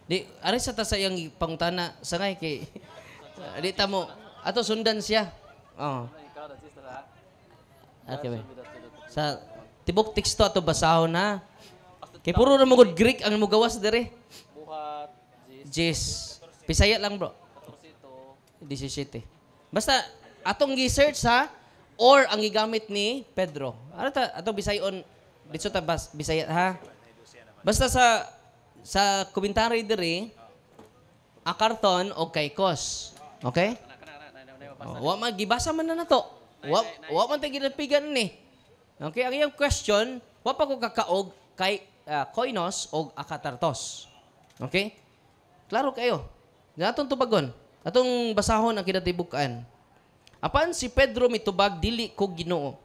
Di, ari sa ta sayang pangutana sa ngay kay di ta mo ato sundan siya. Oh. Okay ba? Sa tibok teksto ato basahon na. Kay puro na magod Greek ang mugawas dire. Buhat, Jis. Pisaya lang bro. 17. Basta atong gi-search ha or ang gigamit ni Pedro. Ano ta ato bisayon dito ta Bisaya ha. Basta sa komentary dire akarton o kaikos. Okay? Wa man gibasa man na nato. Wa man ta ginapigan ni. Okay, ang iyang question, wa pa ko kakaog kay koinos o akatartos. Okay? Klaro kayo. Natong tubagon. Atong basahon ang kinatibukan. Apan si Pedro mitubag dili ko Ginoo.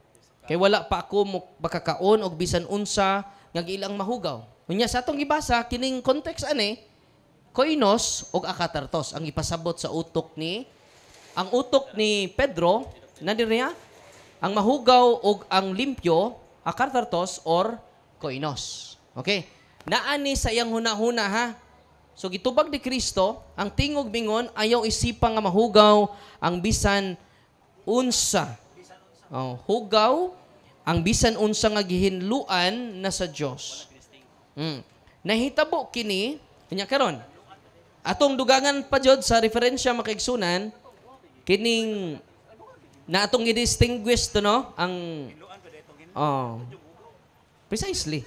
Kay wala pa ako makakaon og bisan unsa nga ilang mahugaw. Unya sa atong gibasa kining context ani koinos og akatartos ang ipasabot sa utok ni Pedro na diriya ang mahugaw og ang limpyo akatartos or koinos. Okay? Naani sa iyang hunahuna ha. So gitubag ni Kristo ang tingog mingon ayaw isipang nga mahugaw ang bisan unsa. Hugaw ang bisan unsa nga gihinluan na sa Dios. Nahitabo kini kanya karon. Atong dugangan pa jud sa referensya makaigsunan kining na atong i-distinguish to no ang precisely.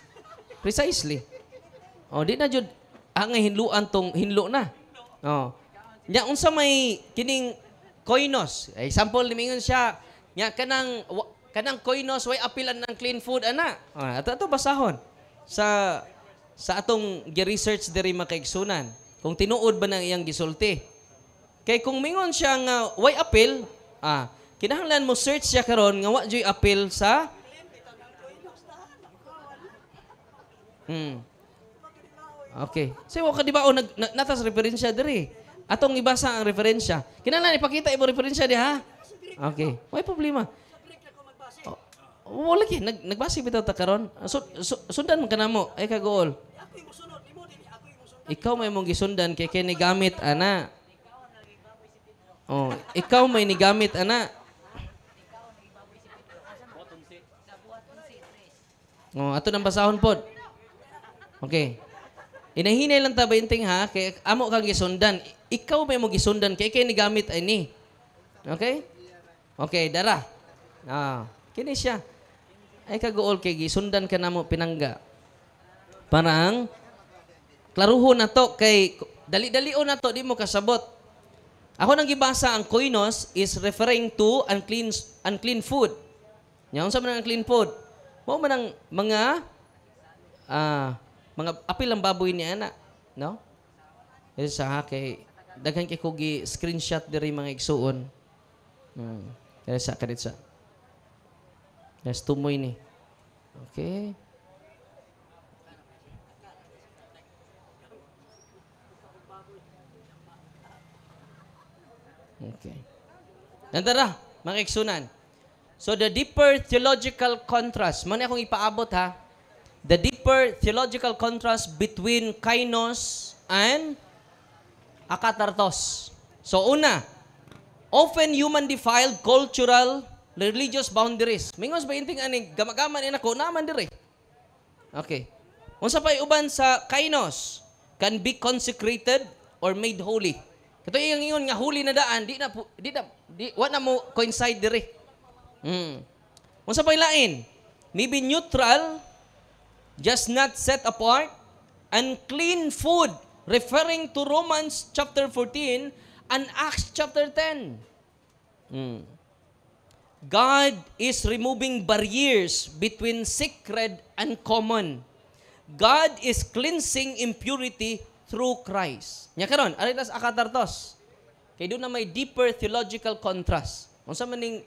Di na jud ang hinluan tong hinlo na. Nya unsa may kining koinos. Example limingon siya nya kanang koinos way apilan ng clean food ana. Ato basahon sa atong gi-research diri makaigsunan kung tinuod ba nang iyang gisulti. Kay kung mingon siya nga way apil, kinahanglan mo search siya karon nga wa joy apil sa Okay. So wa ka di ba natas referensya diri. Atong ibasa ang referensya. Kinahanglan ipakita imo referensya diha. Okay. Way problema. Wala lagi nagbasa bitaw ta karon. Sundan man kanamo ay kagool. Ikaw may mong gisundan kay kini gamit ana. Ikaw may ni gamit ana. Ato nang basahon pod. Okay. Inahinay lang ta bainting ha kay amo kang gisundan. Ikaw may mong gisundan kay kini gamit ani. Okay? Okay, dara. Kini siya. Ay kagool kay gisundan ka namo pinangga. Parang klaruhon na to kay dali-dalion na to di mo kasabot. Ako nang gibasa ang koinos is referring to unclean food. Nya unsa man ang unclean food? Mao man ang mga apil ang baboy ni ana, no? Isa kay daghan kay ko gi screenshot diri mga igsuon. Kaya kadit sa. Yes, tumoy ni. Okay. Okay. Nandara, mga igsunan. So the deeper theological contrast, man akong ipaabot ha. The deeper theological contrast between kainos and akatartos. So una, often human defiled cultural religious boundaries. Mingos ba inting ani gamagaman ina ko naman diri. Okay. Unsa pay uban sa kainos can be consecrated or made holy. Kato yung ingon nga holy na daan, di wa na mo coincide diri. Unsa pay lain? Maybe neutral, just not set apart, unclean food, referring to Romans chapter 14 and Acts chapter 10. God is removing barriers between sacred and common. God is cleansing impurity through Christ. Nya karon, ari tas akatartos. Kay doon na may deeper theological contrast. Unsa man ning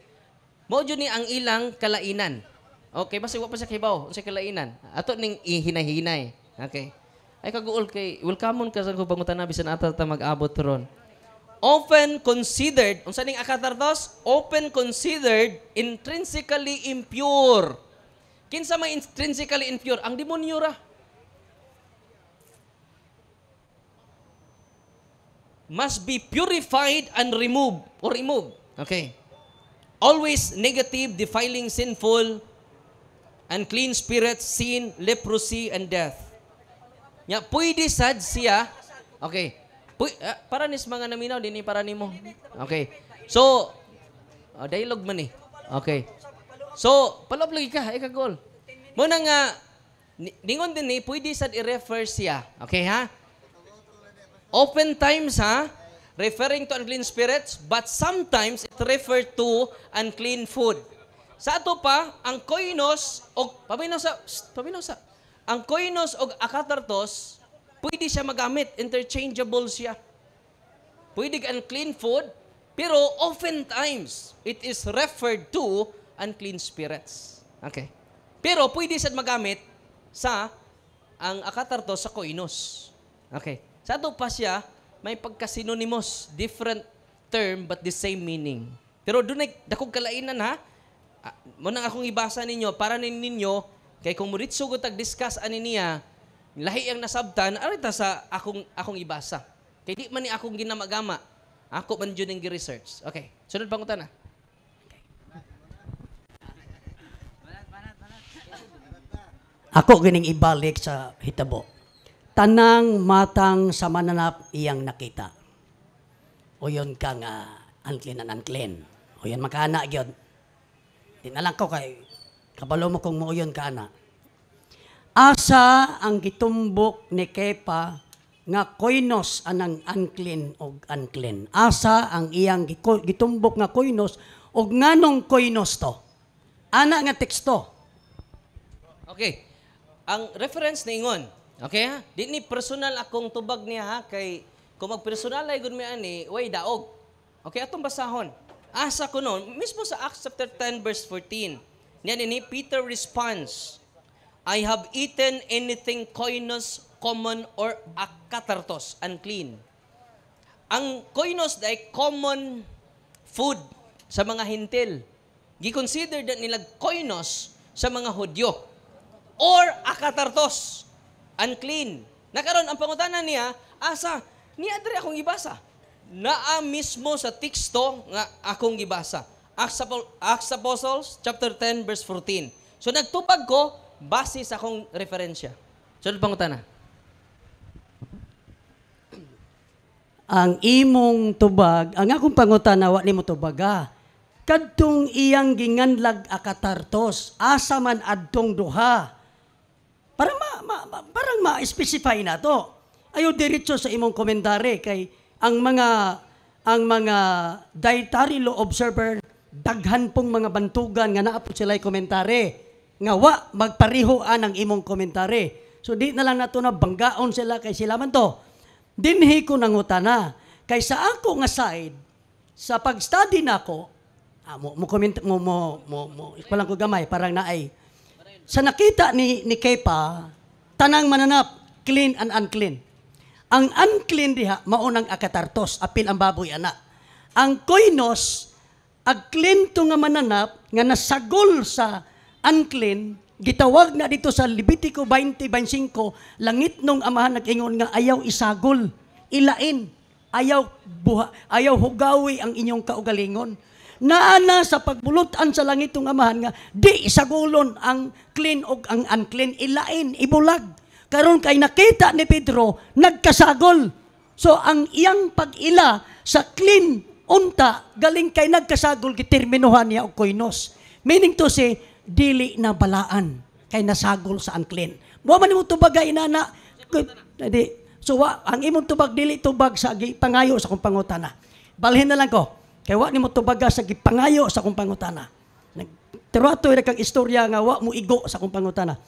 mao jud ni ang ilang kalainan. Okay, basta wa pa sa kibaw, unsa kalainan. Ato ning ihinahinay. Okay. Ay kaguol kay welcome ka sa pangutana bisan ata ta mag-abot ron. Often considered, unsa ning akatartos? Often considered intrinsically impure. Kinsa may intrinsically impure? Ang demonyo ra. must be purified and removed. Okay. Always negative, defiling, sinful, unclean spirits, sin, leprosy, and death. Nya, pwede sad siya. Okay. Para nis mga naminaw, din para nimo. Okay. So, dialogue man eh. Okay. So, palablagi ka, ikagol. Muna nga, ningon din eh, pwede sad i-refer siya. Okay ha? Oftentimes ha, referring to unclean spirits, but sometimes it refer to unclean food. Sa ato pa, ang koinos, o paminaw sa, ang koinos o akatartos, pwede siya magamit, interchangeable siya. Pwede unclean food, pero oftentimes, it is referred to unclean spirits. Okay. Pero pwede siya magamit sa, ang akatartos sa koinos. Okay. Sa ato pa siya, may pagka-synonymous, different term but the same meaning. Pero doon ay dakog kalainan ha. Munang akong ibasa ninyo para ninyo kay kung muritso ko tag-discuss ani niya, lahi ang nasabtan arita sa akong ibasa. Kay di man ni akong ginamagama. Ako man jud ning gi-research. Okay. Sunod pangutan na. Ako gining ibalik sa hitabo. Tanang matang sa mananap iyang nakita. O yun ka nga unclean and unclean. O yun makana gyud. Di na lang ko kay kabalo mo kung mo yun kana. Asa ang gitumbok ni Kepa nga koinos anang unclean o unclean. Asa ang iyang gitumbok nga koinos o nganong koinos to. Ana nga teksto. Okay. Ang reference na ingon. Okay ha? Di ni personal akong tubag niya ha, kay kung mag-personal ay gud mi ani, way daog. Okay, atong basahon. Asa ko noon, mismo sa Acts chapter 10 verse 14. Niya ni Peter responds, I have eaten anything koinos, common, or akatartos, unclean. Ang koinos ay common food sa mga hintil. Gi-consider nila koinos sa mga Hudyo. Or akatartos, unclean. Nakaroon ang pangutanan niya, asa, niya diri akong gibasa. Naa mismo sa teksto nga akong gibasa. Acts Apostles, chapter 10, verse 14. So nagtupag ko, base sa akong referensya. So pangutanan. Ang imong tubag, ang akong pangutana, wa nimo tubaga. Kadtong iyang ginganlag akatartos, asa man adtong duha. Parang ma-specify na to. Ayaw diretso sa imong komentary kay ang mga dietary law observer daghan pong mga bantugan nga naa po sila'y komentary. Nga wa magpareho ang imong komentary. So di na lang nato na banggaon sila kay sila man to. Dinhi ko nangutana kay sa ako nga side sa pag-study nako mo comment mo ikaw ko gamay parang naay sa nakita ni Kepa, tanang mananap, clean and unclean. Ang unclean diha, maunang akatartos, apil ang baboy ana. Ang koinos, ag clean to nga mananap, nga nasagol sa unclean, gitawag na dito sa Levitico 20:25, langit nung amahan nag-ingon nga ayaw isagol, ilain, ayaw hugawi ang inyong kaugalingon. Naana sa pagbulutan sa langit ng amahan nga, di isagulon ang clean o ang unclean, ilain, ibulag. Karon kay nakita ni Pedro, nagkasagol. So ang iyang pag-ila sa clean, unta, galing kay nagkasagol, giterminuhan niya o koinos. Meaning to say, dili na balaan, kay nasagol sa unclean. Buwa man mo tubagay inana. So ang imong tubag, dili tubag sa pangayo sa kong pangutana. Balhin na lang ko. Kaya wa nimo tubaga sa gipangayo sa akong pangutana. Nagtirato ra kang istorya nga wa mo igo sa akong pangutana.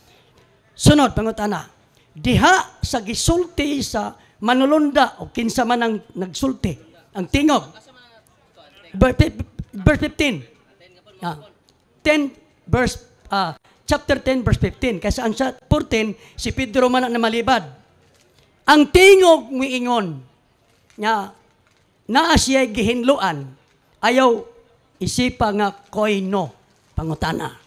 Sunod pangutana. Diha sa gisulti sa manulunda o kinsa man ang nagsulti. Ang tingog. Verse 15. 10 verse chapter 10 verse 15 kasi ang 14 si Pedro man ang namalibad. Ang tingog miingon nga naa siya gihinluan. Ayaw isipa nga koino pangutana.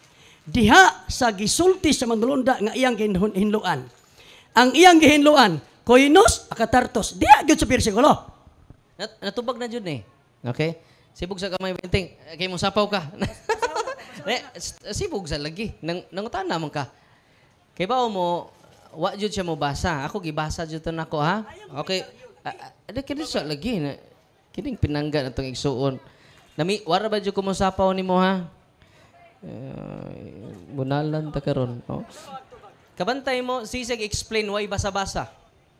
Diha sa gisulti sa manulunda nga iyang hinluan. Ang iyang gihinluan, koinos, akatartos. Diha gyud sa bersikulo. Natubag na jud ni. Okay? Sibog sa kamay benting. Kay mo sapaw ka. Sibog sa lagi. Nangutan naman ka. Kay ba mo, wa jud siya mo basa. Ako gibasa jud to nako ha. Okay. Ada kini siya lagi na. Kining pinanggan atong igsuon. Wara ba jud ko mo sapaw nimo ha? Bunalan ta karon, no? Kabantay mo, sisig explain why basa-basa.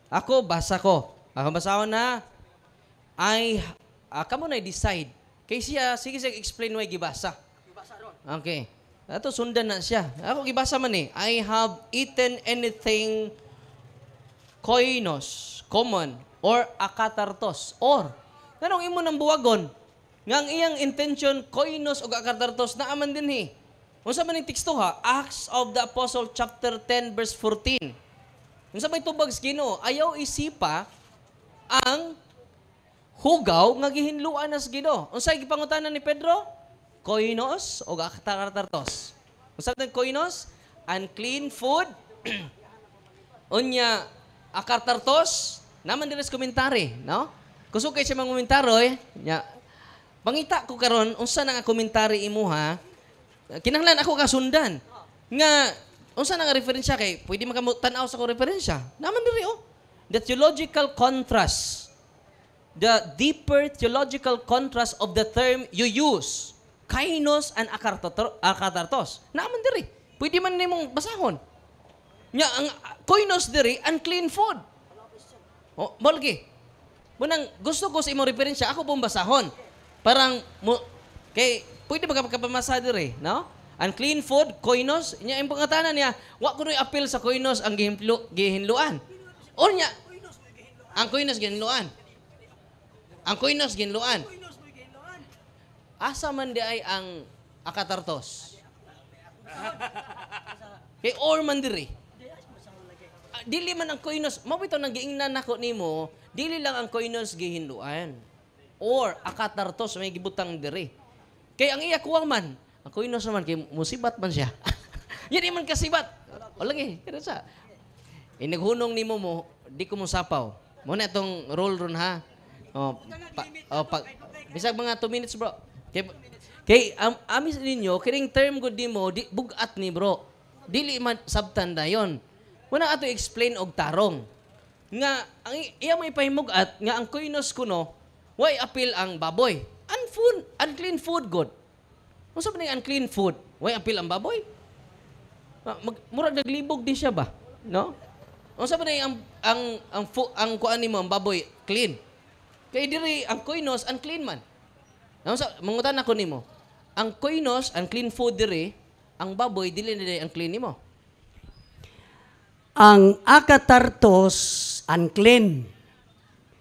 Ako, basa ko. Ako basahon na, kamo na decide. Kay siya, sige explain why gibasa. Okay. Ato, sundan na siya. Ako, gibasa man eh. I have eaten anything koinos, common, or akatartos. Or, nanong imo ng buwagon, nga ang iyang intention, koinos o akatartos, naaman din eh. Unsa man yung teksto ha? Acts of the Apostle chapter 10 verse 14. Unsa may tubag sa Ginoo? Ayaw isipa ang hugaw nga gihinluan nas Ginoo. Unsa gipangutanan ni Pedro? Koinos o akatartos. Unsa man koinos? Unclean food. Unya akatartos, naman diri sa komentary, no? Kusog kay siya mga komentaro nya. Pangita ko karon unsa na nga komentary imuha? Kinahanglan ako kasundan. Nga, unsa na nga referensya kay, pwede makamutanaw sa ko referensya. Naman diri the theological contrast, the deeper theological contrast of the term you use, kainos and akatartos. Naman diri. Pwede man nimong basahon. Nga, ang koinos diri, unclean food. Balgi. Munang gusto ko sa imong referensya, ako pong basahon. Parang, kay, pwede magkapamasa diri, no? Unclean food, koinos, niya yung pangatanan niya, wa ko appeal sa koinos ang gihinluan. O niya, ang koinos gihinluan. Ang koinos gihinluan. Asa man di ay ang akatartos? Kay or man diri. Dili man ang koinos, mabito nang giingnan nako nimo, dili lang ang koinos gihinluan. Or akatartos may gibutang diri. Kaya ang iya kuwang man, ang koinos naman, kay musibat man siya. Yan man kasibat. O lagi, kaya sa. Naghunong ni mo, di ko mo sapaw. Muna itong roll ron ha. Bisag mga 2 minutes bro. Kay amis ninyo, kiring term good di mo, bugat ni bro. Dili man sabtan dayon. Muna ato explain og tarong. Nga, ang iya may pahimugat, nga ang koinos kuno, why appeal ang baboy? Unclean food good. Kung saan ba unclean food? Why appeal ang baboy? Murag naglibog din siya ba? No? Kung saan ba ang kuan nimo ang baboy clean? Kaya diri ang koinos unclean man. Mangutan ako nimo. Ang koinos unclean food diri, ang baboy dili na unclean nimo. Ang akatartos unclean.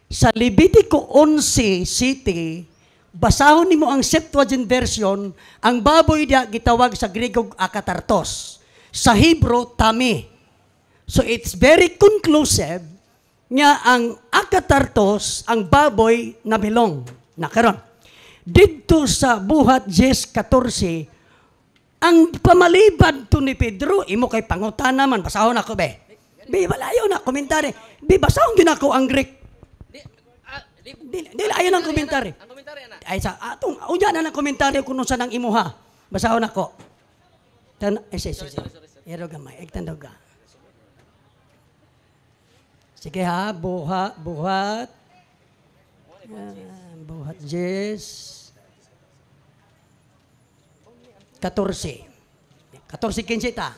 Sa Levitico 11 city, basahon nimo ang Septuagint version, ang baboy dia gitawag sa Griego akatartos. Sa Hebrew, tami. So it's very conclusive nga ang akatartos, ang baboy na bilong. Nakaron. Dito sa buhat 10:14, ang pamalibad to ni Pedro, imo kay pangutan naman, basahon ako be. Be, walayo na, komentary. Be, basahon yun ako ang Greek. Dili ayon ang komentary. Ang komentary ana. Ay sa atong unya na ng komentaryo kuno sa nang imuha. Basahon ako. Sorry. Ero gamay, egtandog ka. Sige ha, buhat. Buhat Jess. 14:15 ta.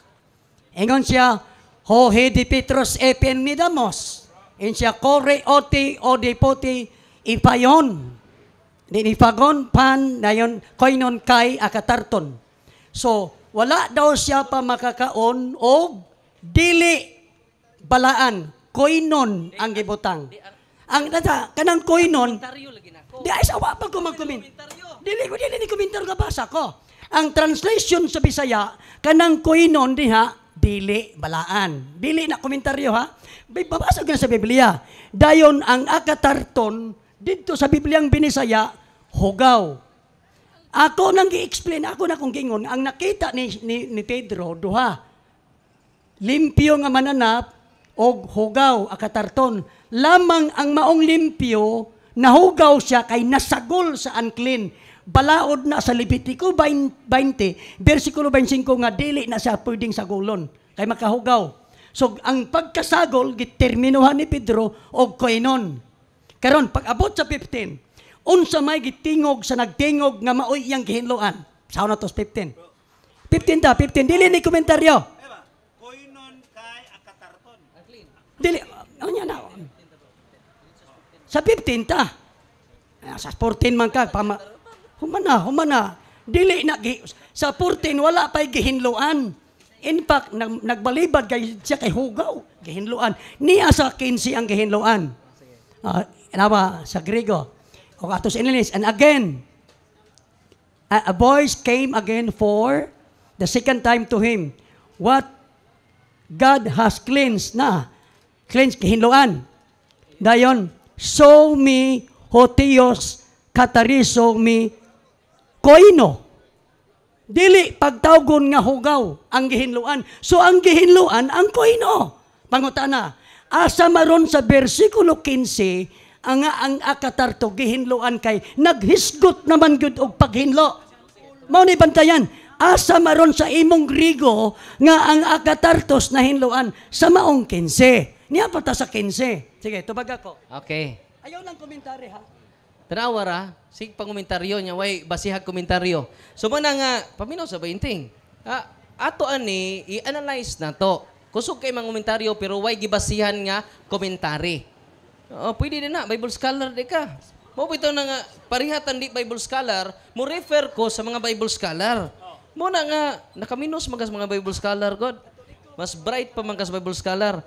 Ingon siya, Hohe di Petros epen midamos. In siya kore oti o di poti ipayon. Dinifagon pan dayon koinon kay akatarton. So, wala daw siya pa makakaon o dili balaan. Koinon ang gibutang. Ang kanang koinon, di ay sawa pa ko mag-comment. Dili ni komentar ka basa ko. Ang translation sa Bisaya, kanang koinon diha, dili balaan. Dili na komentaryo ha. Babasa ko na sa Biblia. Dayon ang akatarton, dito sa Bibliang Binisaya, hugaw. Ako nang gi-explain, ako na kung gingon, ang nakita ni Pedro, duha. Limpyo nga mananap, og hugaw, akatarton. Lamang ang maong limpyo, nahugaw siya kay nasagol sa unclean. Balaod na sa Levitico 20, versikulo 25 nga dili na siya pwedeng sagolon kay makahugaw. So ang pagkasagol giterminuhan ni Pedro og koinon. Karon pag abot sa 15, unsa may gitingog sa nagtingog nga maoy iyang gihinluan. Sao na tos 15? 15 dili ni komentaryo. Koinon kay akatarton. Dili unya na. Sa 15 ta. Sa 14 man ka humana. Dili na sa 14 wala pay gihinluan. In fact, nagbalibad kay siya kay hugaw, gihinluan. Niya sa 15 ang gihinluan. Nawa sa Griego. O atos English. And again, a voice came again for the second time to him. What God has cleansed na. Cleansed, gihinluan. Dayon, show me hotios katariso mi koino. Dili pagtawgon nga hugaw ang gihinluan. So ang gihinluan ang koino. Pangutana, asa maron sa bersikulo 15 ang akatarto gihinluan kay naghisgot naman gyud og paghinlo. Mao ni bantayan. Asa maron sa imong Griego nga ang akatartos na hinluan sa maong 15. Niya pata sa 15. Sige, tubag ako. Okay. Ayaw lang komentary ha. Tanawa ra, sig pangomentaryo niya, way basihag komentaryo. So muna nga, paminaw sa 20. Ato ani, i-analyze na to. Kusog kay mga komentaryo, pero way gibasihan nga komentary. Pwede din na, Bible scholar di ka. Mo ito na nga, parihatan di Bible scholar, mo refer ko sa mga Bible scholar. Muna nga, nakaminos magas mga Bible scholar, God. Mas bright pa magas Bible scholar.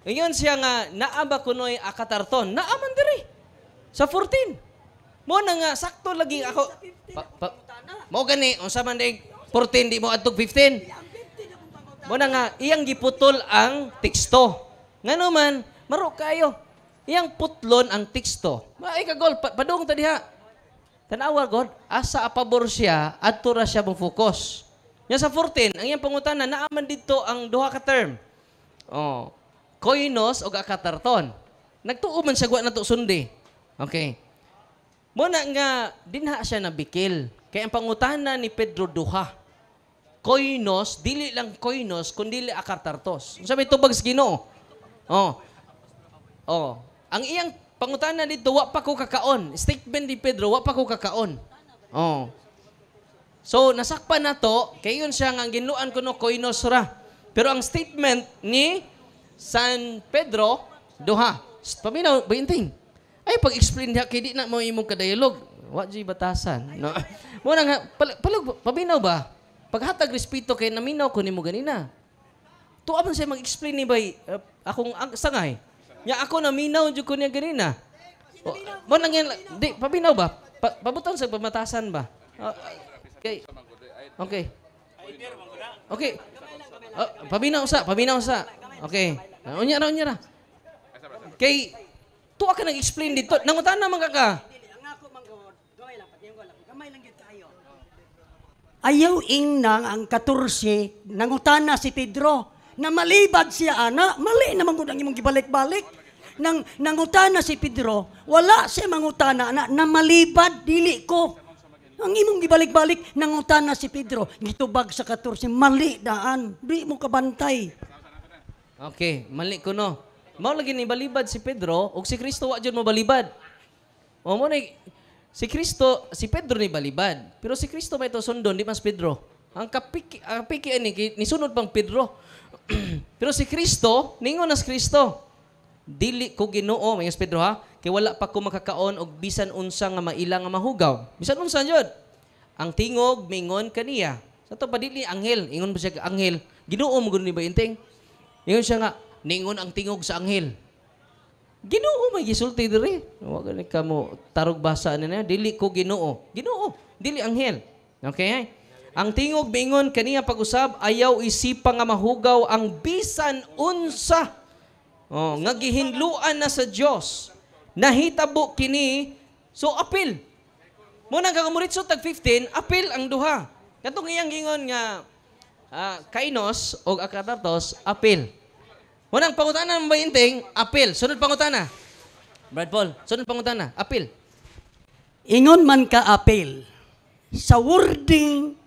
Ngayon siya nga, naaba kunoy akatarton. Naaman diri. Sa 14. Muna nga, sakto lagi ako. Mo gani, unsa man dig 14, di mo atog 15. Muna nga, iyang giputol ang teksto. Ngano man, maro kayo. Iyang putlon ang teksto. Ay kagol, padung ta diha. Tanawa God, asa apabor siya, adto ra siya mong focus. Nya sa 14, ang iyang pangutana, naaman dito ang duha ka term. Koinos o akatarton. Nagtuo man siya na to sundi. Okay. Muna nga, dinha siya nabikil. Kaya ang pangutana ni Pedro duha. Koinos, dili lang koinos, kundi akatartos. Sabi tubag sa Ginoo. Ang iyang pangutana dito, wa pa ko kakaon. Statement ni Pedro, wa pa ko kakaon. So, nasakpan na to, kaya yun siya nga ginluan ko no koinos ra. Pero ang statement ni San Pedro, duha. Paminaw, bainting. Ay, pag-explain niya, kaya di na mo imong kadayalog. Wa di batasan. No? Muna nga, paminaw ba? Paghatag respeto kay naminaw ko ni mo ganina. Tuwa man siya mag-explain ni bay, akong sangay. Nya ako naminaw jud ko niya ganina. Muna nga, di, paminaw ba? Pabuton sa pamatasan ba? Okay. Okay. Okay. Paminaw sa. Okay. Unya ra. Kay tuwa ka nag-explain dito. Nangutan naman ka. Ayaw ingnang ang 14, nangutana si Pedro, na malibad siya, ana, mali naman ko ang imong gibalik-balik. Nangutana si Pedro, wala siya mangutana, na malibad, dili ko. Ang imong gibalik-balik, nangutana si Pedro, gitubag sa 14, mali daan, di mo kabantay. Okay, mali ko no. Mao lagi ni balibad si Pedro, o si Kristo wa jud mo balibad. O mo na, si Pedro ni balibad. Pero si Kristo may ito sundon, di mas Pedro. Ang kapiki ni sunod pang Pedro. Pero si Kristo, ningon as Kristo. Dili ko Ginoo, mayos Pedro ha, kay wala pa ko makakaon og bisan unsa nga maila nga mahugaw. Bisan unsa jud. Ang tingog mingon kaniya. Sa to pa dili anghel, ingon ba siya anghel? Ginoo mo gud ni ba inting? Ingon siya nga, ningon ang tingog sa anghel. Ginoo may gisulti diri. Wa gani ka mo tarog basa na dili ko Ginoo. Ginoo, dili anghel. Okay? Ang tingog mingon kaniya pag-usab ayaw isipa nga mahugaw ang bisan unsa. Nga gihinluan na sa Dios. Nahitabo kini so apil. Mo nang kagamuritso tag 15, apil ang duha. Katong iyang gingon nga kainos o akatartos, apil. Munang pangutana ng bayinting, apil. Sunod pangutana. Brad Paul, sunod pangutana, apil. ingon man ka apil, sa wording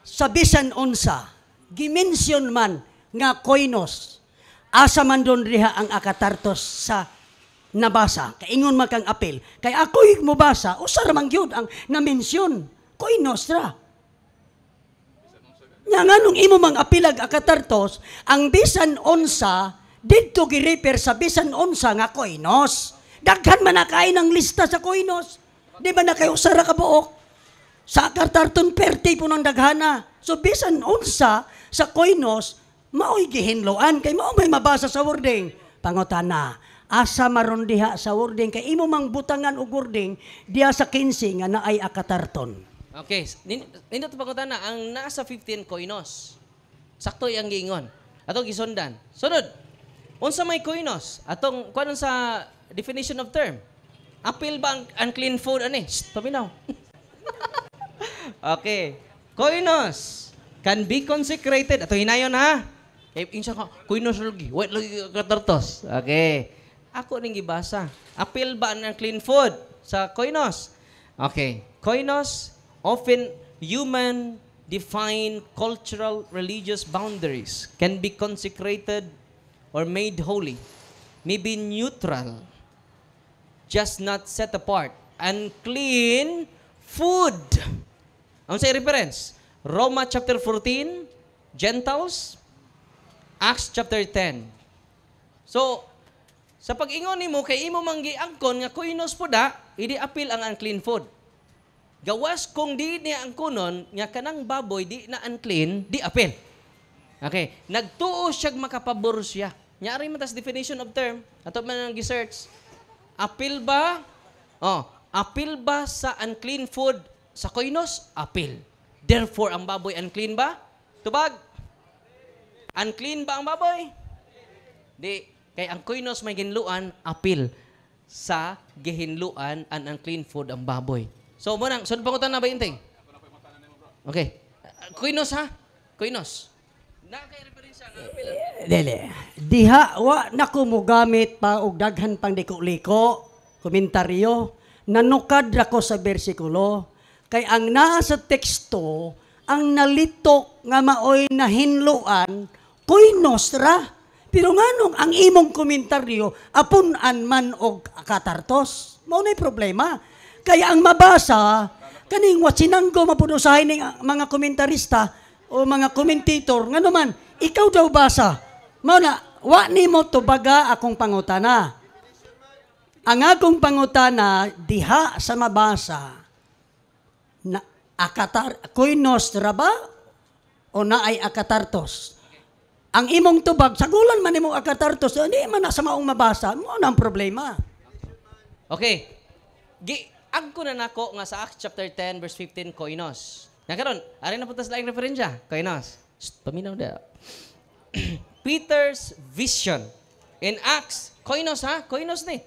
sa bisan unsa, gimension man nga koinos, asa man doon riha ang akatartos sa nabasa. Kaingon man kang apil. Kay ako'y mubasa, usar man gyud ang na-mention. Koinos ra. Nga nga nung imo mang apilag akatartos, ang bisan unsa, dito gi-refer sa bisan unsa nga koinos. Daghan man na kain ang lista sa koinos. Di ba na kayo usara ka buok? Sa akatarton perti po ng daghana. So bisan unsa sa koinos, mao'y gihinloan. Kay mao may mabasa sa wording. Pangutana, asa maron diha sa wording, kay imo mang butangan og wording, diha sa 15 nga naay akatarton. Okay, nindot pangutana ang nasa 15 koinos. Sakto yang giingon. Atong gisundan. Sunod. Unsa may koinos? Atong kuan sa definition of term. Apil ba ang unclean food ani? Paminaw. Okay. Koinos can be consecrated. Ato hinayon ha. Kay insa ka koinos lagi. Wait lagi katartos. Okay. Ako ning gibasa. Apil ba ang unclean food sa koinos? Okay. Koinos, often human defined cultural religious boundaries, can be consecrated or made holy, may be neutral, just not set apart. Unclean food. Ano sa reference? Roma chapter 14, Gentiles, Acts chapter 10. So, sa pag-ingon nimo kay imo manggiangkon nga koinos po da, idi apil ang unclean food. Gawas kung di niya ang kunon, nga kanang baboy, di na unclean, di apil. Okay. Nagtuo siya makapabor siya. Nyari man tas definition of term. Ato man ang gi-search. Apil ba? Apil ba sa unclean food sa koinos? Apil. Therefore, ang baboy unclean ba? Tubag? Unclean ba ang baboy? Di. Kay ang koinos may ginluan, apil. Sa gihinluan, ang unclean food ang baboy. So, munang, saan pangutan na ba yung ting? Okay. Koinos ha? Koinos. Nakaka-referensya nga. Dili. Diha, wa na ko mo gamit pa og daghan pang liko-liko, komentaryo, nanukad ako sa bersikulo, kay ang naa sa teksto, ang nalitok nga maoy na hinluan, koinos ra. Pero nganong ang imong komentaryo, apunan man og katartos. Mao na'y problema. Kaya ang mabasa, kaning watsinanggo mapunusahin ng mga komentarista o mga komentator, nga naman, ikaw daw basa. Mao na, wa nimo tubaga akong pangutana. Ang akong pangutana, diha sa mabasa, na koinos ra ba? O naay akatartos? Ang imong tubag, sagulan man imong akatartos, hindi man na sa maong mabasa, mo na ang problema. Okay. Agko na nako nga sa Acts chapter 10 verse 15 koinos. Nga karon, ari na putas laing referensya, koinos. Paminaw da. Peter's vision in Acts, koinos ha, koinos ni.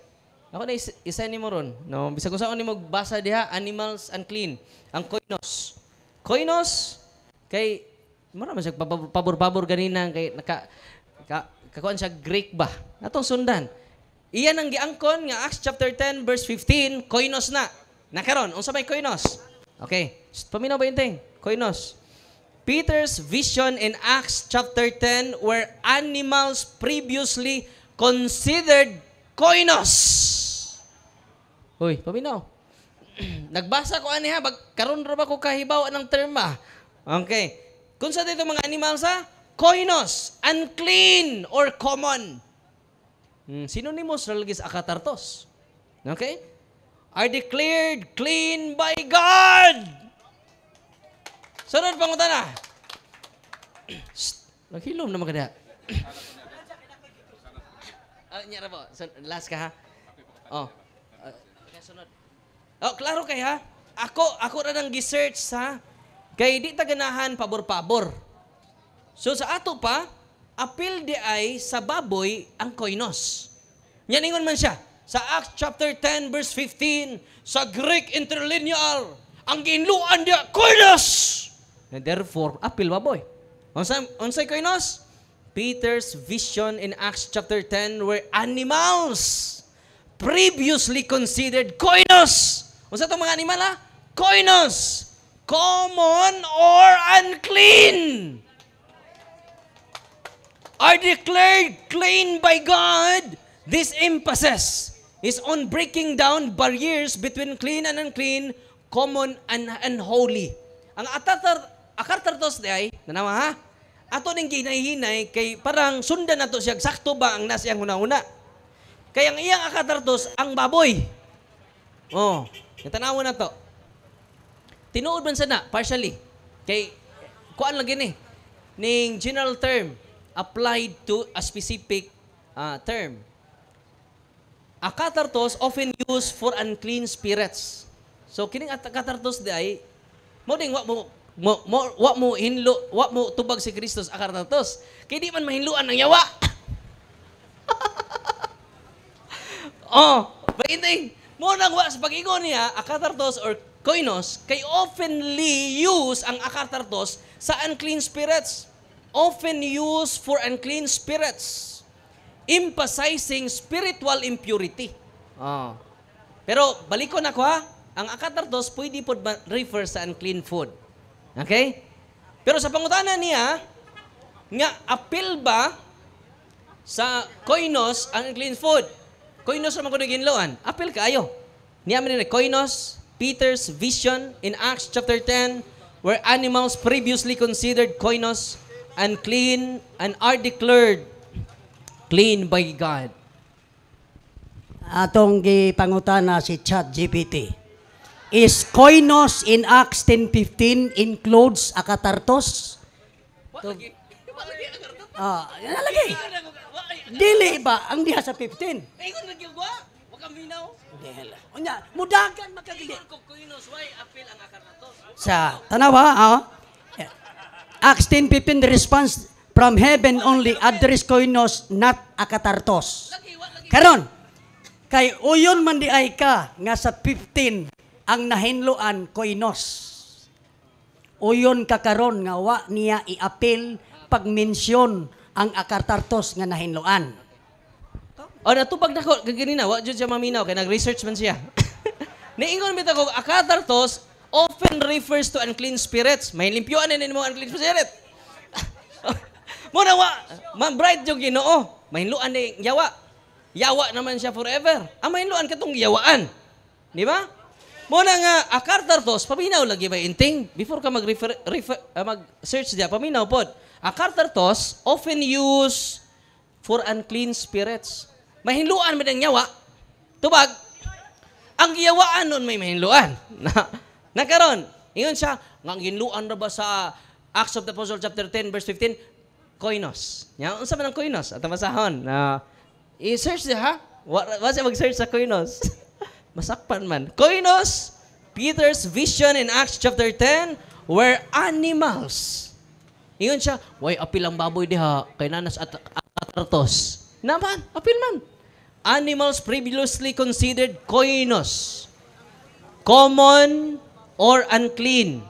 Ako na isa ni mo ron. No, bisag usaon nimo basa diha, animals unclean. Ang koinos. Koinos kay mura man siya pabor-pabor ganina kay kakuan siya Greek ba. Atong sundan. Iyan ang giangkon nga Acts chapter 10 verse 15, koinos na. Nakaron, unsa may koinos? Okay. Paminaw ba yung ting? Koinos. Peter's vision in Acts chapter 10 were animals previously considered koinos. Uy, paminaw. Nagbasa ko ani ha, karon ra ba ko kahibaw anang term ba? Okay. Kung sa dito mga animals ha, koinos, unclean or common. Synonymous relagis akatartos. Okay? Are declared clean by God. Sunod pangutana. Naghilom naman kada. Nyara po. Last ka ha. Sunod. Klaro kay ha. Ako na nang gi-search ha. Kay di taganahan pabor-pabor. So sa ato pa, apil di ay sa baboy ang koinos. Yan ingon man siya. Sa Acts chapter 10 verse 15, sa Greek interlinear, ang ginluan dia koinos. And therefore, apil baboy. Unsay koinos? Peter's vision in Acts chapter 10 were animals previously considered koinos Unsa tong mga animal ha? Koinos. Common or unclean. Are declared clean by God. This emphasis is on breaking down barriers between clean and unclean, common and unholy. Ang akartartos di ay, nanawa ha? Ato ning ginahinay kay parang sundan nato siya sakto ba ang nasiyang una-una. Kaya ang iyang akartartos ang baboy. Oh, natanawon na to. Tinuod man sana partially. Kay kuan lagi ni ning general term applied to a specific term. Akatartos often used for unclean spirits. So kining akatartos di ay mo ding wa mo tubag si Kristo sa akatartos. Kay di man mahinluan ang yawa. Oh, painting mo nang wa sa pag-ingon niya akatartos or koinos kay oftenly use ang akatartos sa unclean spirits. Often used for unclean spirits, emphasizing spiritual impurity. Oh. Pero balikon ako ha, ang akatartos pwede po refer sa unclean food. Okay? Pero sa pangutana niya, nga appeal ba sa koinos ang unclean food? Koinos naman ko naginloan. Appeal kaayo. Niya man koinos, Peter's vision in Acts chapter 10, where animals previously considered koinos unclean and are declared clean by God. Atong gipangutana si ChatGPT. Is koinos in Acts 10:15 includes akatartos? Yan na lagi. Dili ba ang diha sa 15? Ingon lagi wa, wa ka minaw. Dili. Unya, mudagan makagili. Ingon ko koinos why appeal ang akatartos. Sa tanawa, Acts 10:15, the response from heaven only address koinos, not akatartos. Karon, kay uyon man di ay ka nga sa 15 ang nahinluan koinos. Uyon ka karon nga wa niya i-appeal pag-mensyon ang akatartos nga nahinluan. O natupag na ko ganina, wa jud siya maminaw kay nag-research man siya. Niingon bitaw ko akatartos often refers to unclean spirits. May limpyuan na mo unclean spirit. Muna wa, bright yung Ginoo. Mahinluan ni yawa. Yawa naman siya forever. Ang mahinluan katong yawaan. Di ba? Muna nga, akartartos, paminaw lagi ba inting? Before ka mag-search diya, paminaw pod. Akartartos often used for unclean spirits. Mahinluan man ang yawa. Tubag, ang yawaan nun may mahinluan. Nakaroon, ingon siya, nga ginluan na ba sa Acts of the Apostle chapter 10 verse 15, koinos. Yan, unsa man ang koinos? At masahon. I-search niya ha? Wa siya mag-search sa koinos. Masakpan man. Koinos, Peter's vision in Acts chapter 10, were animals. Ingon siya, way apil ang baboy diha, kay nanas at atartos. Naman, apil man. Animals previously considered koinos, common or unclean,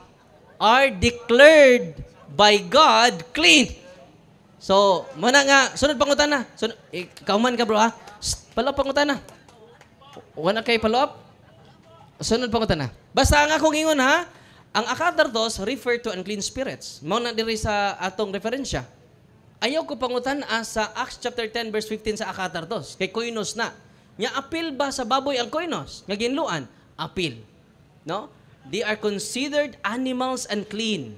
are declared by God clean. So, muna nga, sunod pangutana. Kauman ka bro ha? Follow up pangutana. Wala kay follow up? Sunod pangutana. Basta nga kung ingon ha, ang akatartos refer to unclean spirits. Muna diri sa atong referensya. Ayaw ko pangutan sa Acts chapter 10 verse 15 sa akatartos. Kay koinos na. Nya apil ba sa baboy ang koinos? Nga ginluan? Apil. No? They are considered animals unclean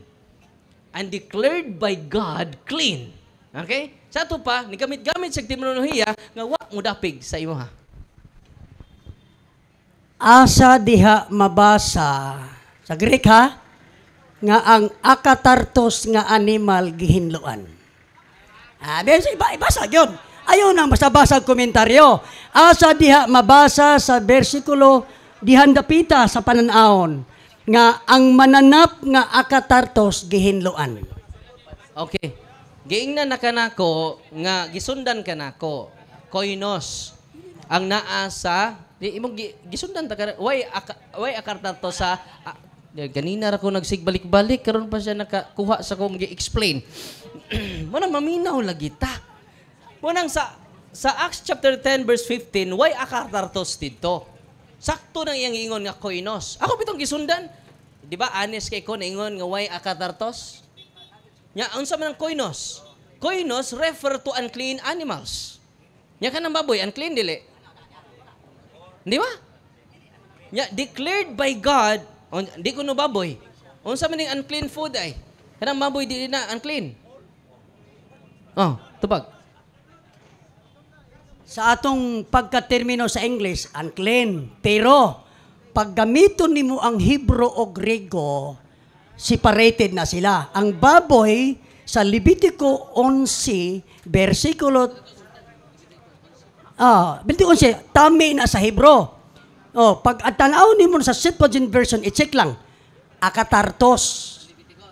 and declared by God clean. Okay? Sa ito pa, ni gamit-gamit sa terminolohiya nga wa mo dapig sa imo ha. Asa diha mabasa sa Greek ha nga ang akatartos nga animal gihinluan. Ibasa yun. Ayaw nang basa-basa komentaryo. Asa diha mabasa sa bersikulo dihan dapita sa pananaon nga ang mananap nga akatartos gihinluan. Okay. Giingnan na kanako nga gisundan kanako. Koinos ang naa sa di imong gisundan ta way akatartos sa ganina ra ko nagsigbalik-balik karon pa siya nakakuha sa kong gi-explain. Muna maminaw lagi ta. Munang sa Acts chapter 10 verse 15, why akatartos dito? Sakto nang iyang ingon nga koinos. Ako bitong gisundan. Di ba, honest kay ko na ingon nga way akatartos? Nya, unsa man ang koinos? Koinos refer to unclean animals. Nya ka ng baboy, unclean dili. Di ba? Nya, declared by God, di ko no baboy. Unsa man yung unclean food ay? Kanang baboy dili na unclean. Oh, tubag. Sa atong pagkatermino sa English, unclean. Pero, pag gamiton nimo ang Hebrew o Grego, separated na sila. Ang baboy, sa Levitico 11, versikulo 11, tami na sa Hebrew. Oh, pag tanaw nimo sa Septuagint version, i-check lang. Akatartos.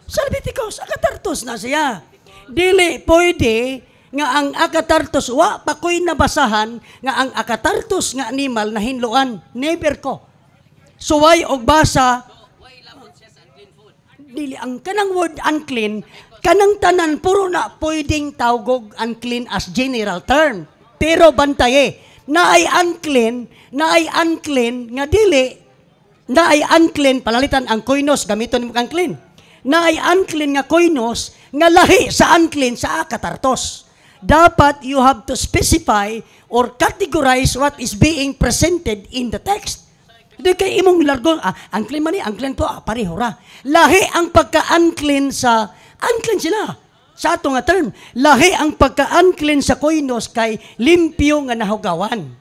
Sa Leviticus, akatartos na siya. Dili pwede nga ang akatartos, wa pa ko'y nabasahan nga ang akatartos nga animal na hinluan. Never ko. Suway og basa, dili ang kanang word unclean, kanang tanan puro na pwedeng tawgog unclean as general term. Pero bantaye, na ay unclean nga dili, na ay unclean, palalitan ang koinos, gamiton mo unclean. Na ay unclean nga koinos, nga lahi sa unclean sa akatartos. Dapat you have to specify or categorize what is being presented in the text. Hindi kay imong largon, unclean man ni, unclean po, pareho ra. Lahi ang pagka-unclean sa, unclean sila. Sa ato nga term, lahi ang pagka-unclean sa koinos kay limpyo nga nahugawan.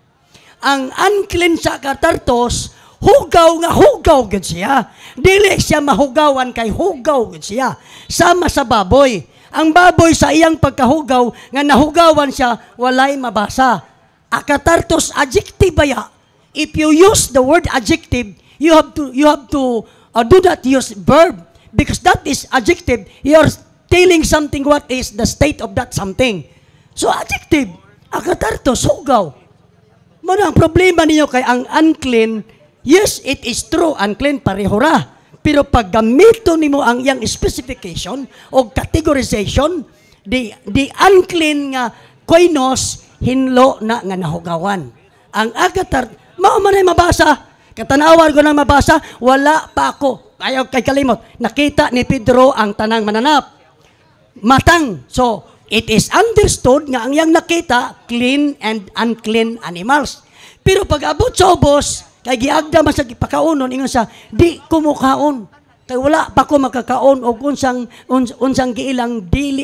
Ang unclean sa katartos, hugaw gud siya. Dili siya mahugawan kay hugaw gud siya. Sama sa baboy. Ang baboy sa iyang pagkahugaw, nga nahugawan siya, walay mabasa. Akatartos, adjective baya. If you use the word adjective, you have to do not use verb. Because that is adjective. You are telling something what is the state of that something. So adjective, akatartos, hugaw. Muna ang problema ninyo kay ang unclean, yes, it is true, unclean, pareho ra. Pero pag gamito nimo ang iyang specification o categorization, the unclean nga koinos, hinlo na nga nahugawan. Ang akatar, maumanay mabasa, katanawan ko na mabasa, wala pa ako. Ayaw kay kalimot, nakita ni Pedro ang tanang mananap. Matang. So, it is understood nga ang iyang nakita, clean and unclean animals. Pero pag abot sa ubos, kay giagda man sa gipakaunon ingon sa di kumukaon kay wala pa ko makakaon og unsang giilang dili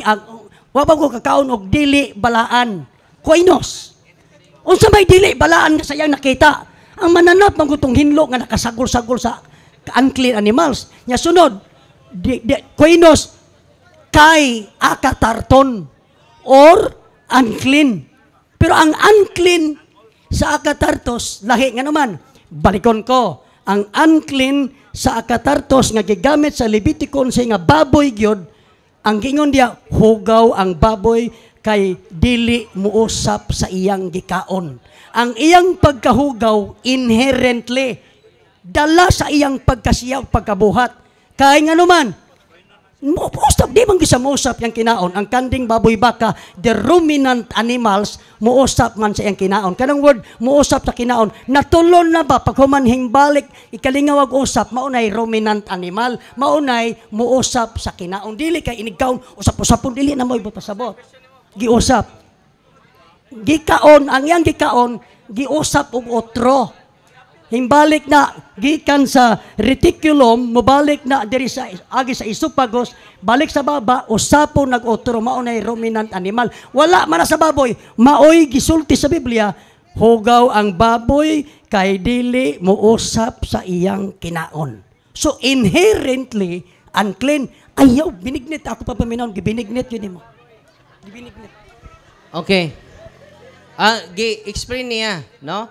wa pa ko kakaon og dili balaan koinos unsa may dili balaan sa iyang nakita ang mananap man gutong hinlo nga nakasagol-sagol sa unclean animals nya sunod koinos kay akatarton or unclean pero ang unclean sa akatartos lahi nga naman. Balikon ko, ang unclean sa akatartos nga gigamit sa Levitico 11 nga baboy gyud, ang gingon diya, hugaw ang baboy kay dili muusap sa iyang gikaon. Ang iyang pagkahugaw inherently dala sa iyang pagkasiyaw pagkabuhat. Kay nga naman, muusap, di man gisa muusap yung kinaon. Ang kanding baboy baka, the ruminant animals, muusap man sa iyang kinaon. Kanang word, muusap sa kinaon. Natulon na ba, pag humanhing balik, ikalingawag usap, maunay ruminant animal, maunay muusap sa kinaon. Dili kay inigkaon, usap-usapon, dili na mo ipapasabot. Giusap. Gikaon, ang iyang gikaon, giusap og otro. Himbalik na gikan sa reticulum, mobalik na diri sa agi sa esophagus, balik sa baba, usapon nag-otro, maunay ruminant animal. Wala man na sa baboy, maoy gisulti sa Biblia, hugaw ang baboy kay dili muusap sa iyang kinaon. So inherently unclean. Ayaw, binignit ako pa paminaw, gibinignit yun mo. Gibinignit. Okay. Gi-explain niya, no?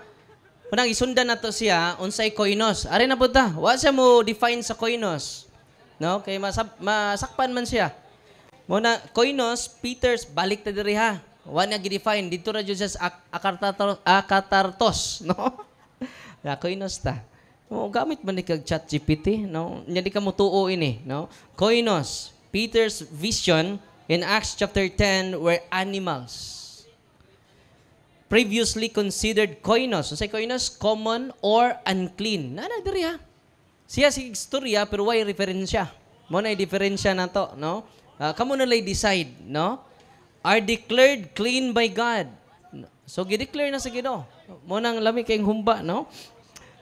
Kunang isundan na to siya, unsay koinos. Ari na po ta, wa siya mo define sa koinos. No? Kaya masakpan man siya. Muna, koinos, Peters, balik ta diri ha. Wa na gi-define. Dito na dyan sa akatartos. No? Na koinos ta. Gamit man ni kag chat GPT. No? Hindi ka mo tuo ini. No? Koinos, Peter's vision in Acts chapter 10 were animals. previously considered koinos. So say koinos, common or unclean. Nana diri ha. Siya si istorya pero why referensya? Mo na diferensya na to, no? Kamo na lay decide, no? Are declared clean by God. So gi-declare na sa Ginoo. Mo nang lami kayong humba, no?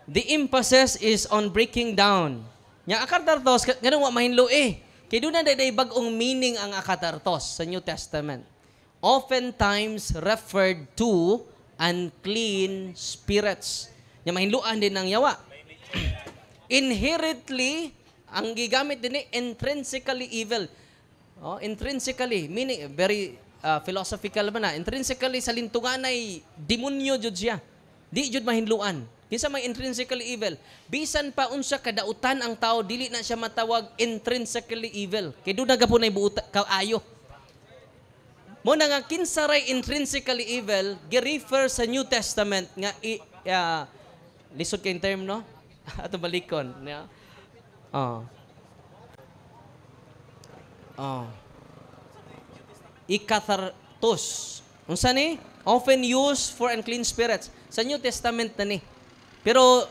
The emphasis is on breaking down. Nya akatartos ganun wa mahinlo eh. Kay doon na day bagong meaning ang akatartos sa New Testament. Oftentimes referred to unclean spirits. Nya mahinluan din ng yawa. Inherently, ang gigamit din intrinsically evil. Oh, intrinsically, meaning very philosophical man na. Intrinsically sa lintungan ay demonyo jud siya. Di jud mahinluan. Kinsa may intrinsically evil? Bisan pa unsa kadautan ang tao dili na siya matawag intrinsically evil. Kay do nagapon ay buot kaayo. Mo na nga kinsa ray intrinsically evil, gi-refer sa New Testament nga lisod kay term no? Ato balikon, no? Ikathartos. Unsa ni? Often used for unclean spirits. Sa New Testament na ni. Pero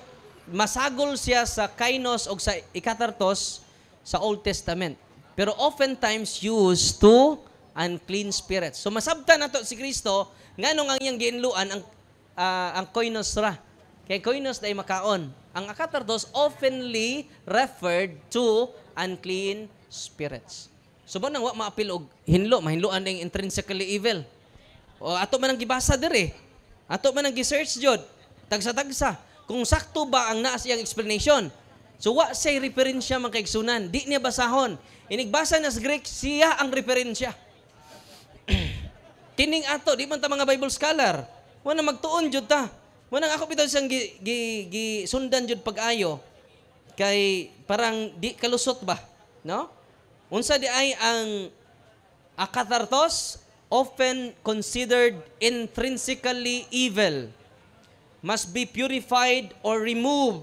masagol siya sa kainos o sa ikathartos sa Old Testament. Pero oftentimes used to unclean spirits. So masabtan nato si Kristo nganong ang iyang giinluan ang koinos ra. Kay koinos day makaon. Ang akatartos oftenly referred to unclean spirits. So ba nang wa maapil og hinlo, mahinloan ding intrinsically evil. O ato man ang gibasa diri. Ato man ang gi-search jud. Tagsa-tagsa kung sakto ba ang naa siyang explanation. So wa say referensya man kay sunan, di niya basahon. Inigbasa na sa Greek siya ang referensya. Tining ato, di man ta mga Bible scholar. Wa na magtuon jud ta. Munang ako bitaw siyang sundan jud pag-ayo kay parang di kalusot ba, no? Unsa di ay ang akatartos often considered intrinsically evil, must be purified or removed,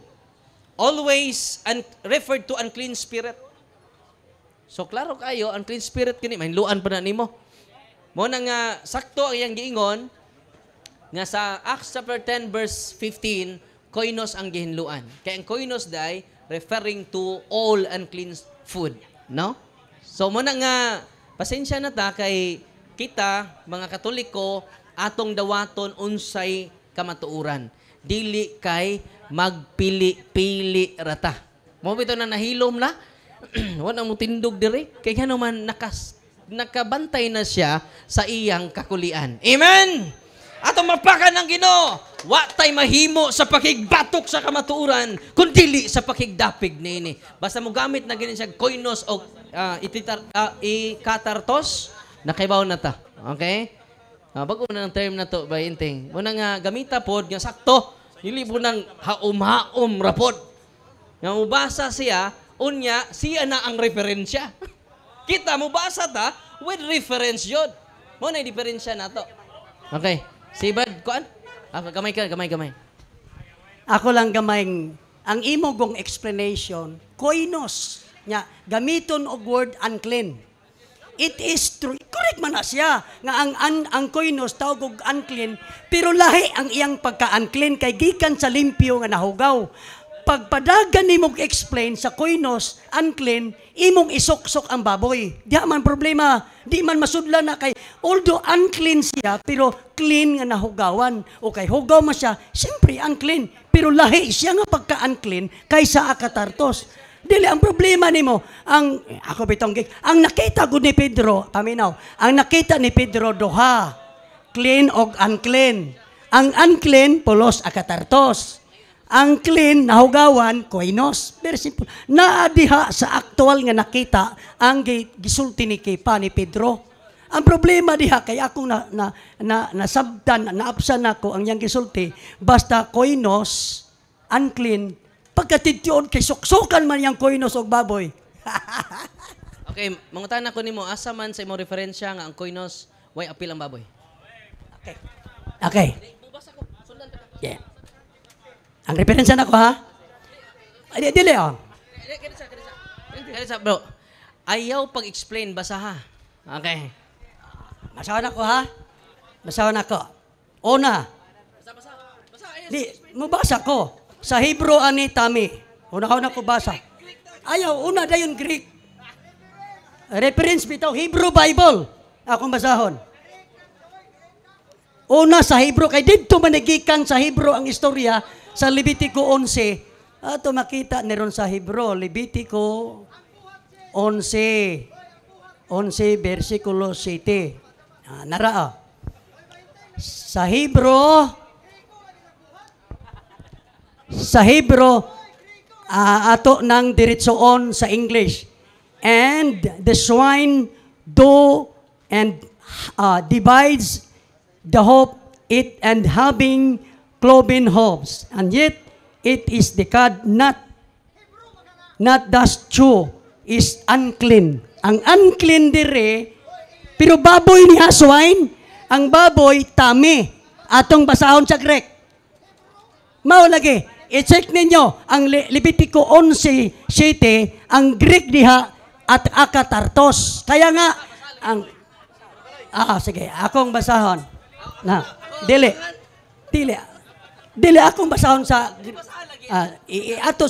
always referred to unclean spirit. So klaro kayo, unclean spirit kini mahinluan pa na nimo. Mo na nga sakto ang iyang giingon nga sa Acts chapter 10 verse 15, koinos ang gihinluan. Kaya ang koinos day referring to all unclean food, no? So mo na nga pasensya na ta kay kita mga Katoliko atong dawaton unsay kamatuuran. Dili kay magpili-pili rata. Mo bitaw na nahilom na. Wala mo tindog diri kay ngano man nakabantay na siya sa iyang kakulian. Amen. Atong mapakan ng Ginoo, wa tay mahimo sa pakigbatok sa kamatuuran, kundi sa pakigdapig niini. Basta mo gamit na ginin siya koinos o ikatartos, nakaibaw na ta. Okay? Bago na ng term na to, ba inting. Muna nga gamita pod nga sakto, dili po ng haom-haom rapod. Nga mubasa siya, unya siya na ang referensya. Kita mubasa ta with reference yun. Muna yung diferensya na to. Okay. Si Bad, kuan? Gamay. Ako lang gamayng, ang imo gong explanation, koinos, nga, gamiton og word unclean. It is true. Correct man na siya. Nga ang koinos, tawag og unclean, pero lahi ang iyang pagka-unclean, kay gikan sa limpyo nga nahugaw. Pagpadagan ni mong explain sa koinos, unclean, imong isok-sok ang baboy. Di man problema. Di man masudla na kay, although unclean siya, pero clean nga nahugawan. O kay hugaw man siya, siyempre unclean. Pero lahi siya nga pagka-unclean kaysa akatartos. Dili, ang problema nimo, ang nakita ko ni Pedro, paminaw, ang nakita ni Pedro duha, clean o unclean. Ang unclean, pulos akatartos. Ang clean, nahugawan, koinos. Very simple. Naadiha sa aktual nga nakita ang gisulti ni Kepa ni Pedro. Ang problema diha, kay akong nasabtan, naapsan ako ang yang gisulti, basta koinos, unclean, pagkatityon, kay suksukan man yung koinos o baboy. Okay, mangutan ako nimo asa man sa imong referensya nga ang koinos, way apil ang baboy. Okay. Yeah. Ang referensya na ko, ha? Ay, dili, oh. Bro, ayaw pag-explain, basa ha. Okay. Masawan ako, ha? Masawan ako. Una. Di, mabasa ko. Sa Hebrew ani tami. Una ko basa. Ayaw, una dayon Greek. Reference bitaw, Hebrew Bible. Akong basahon. Una sa Hebrew, kay dito manigikan sa Hebrew ang istorya sa Levitico 11. Ato makita niron sa Hebrew, Levitico 11 versikulo 7. Naraa. Sa Hebrew, ato nang diretsoon sa English. And the swine do and divides the hope it and having cloven hooves, and yet it is decayed not thus true, is unclean. Ang unclean dire, pero baboy niya swine, ang baboy tami. Atong basahon sa Greek. Mao lagi, i-check ninyo ang Levitico 11:7, ang Greek diha at akatartos. Kaya nga ang sige, akong basahon. Na, dili akong basahon sa ato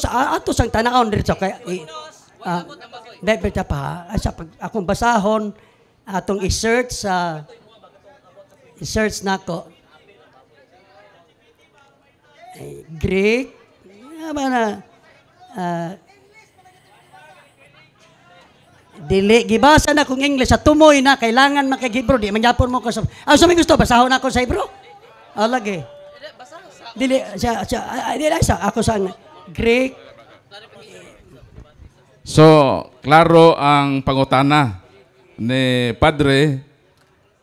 sang tanahon dito kaya dahil pa akong basahon atong i-search nako Greek dili gibasa na kung English sa tumoy na kailangan makag-Hebrew di mangyapon mo ko sa sa may gusto basahon ako sa Hebrew lagi dili sa ako sa Greek. So klaro ang pangutana ni Padre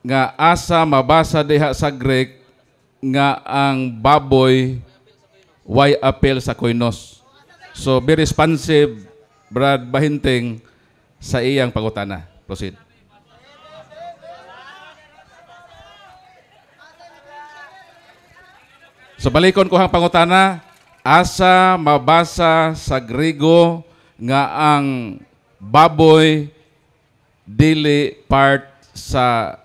nga asa mabasa diha sa Greek nga ang baboy way appeal sa koinos. So be responsive Brad Bahinting sa iyang pangutana. Proceed. So balikon ko ang pangutana, asa mabasa sa Griego nga ang baboy dili part sa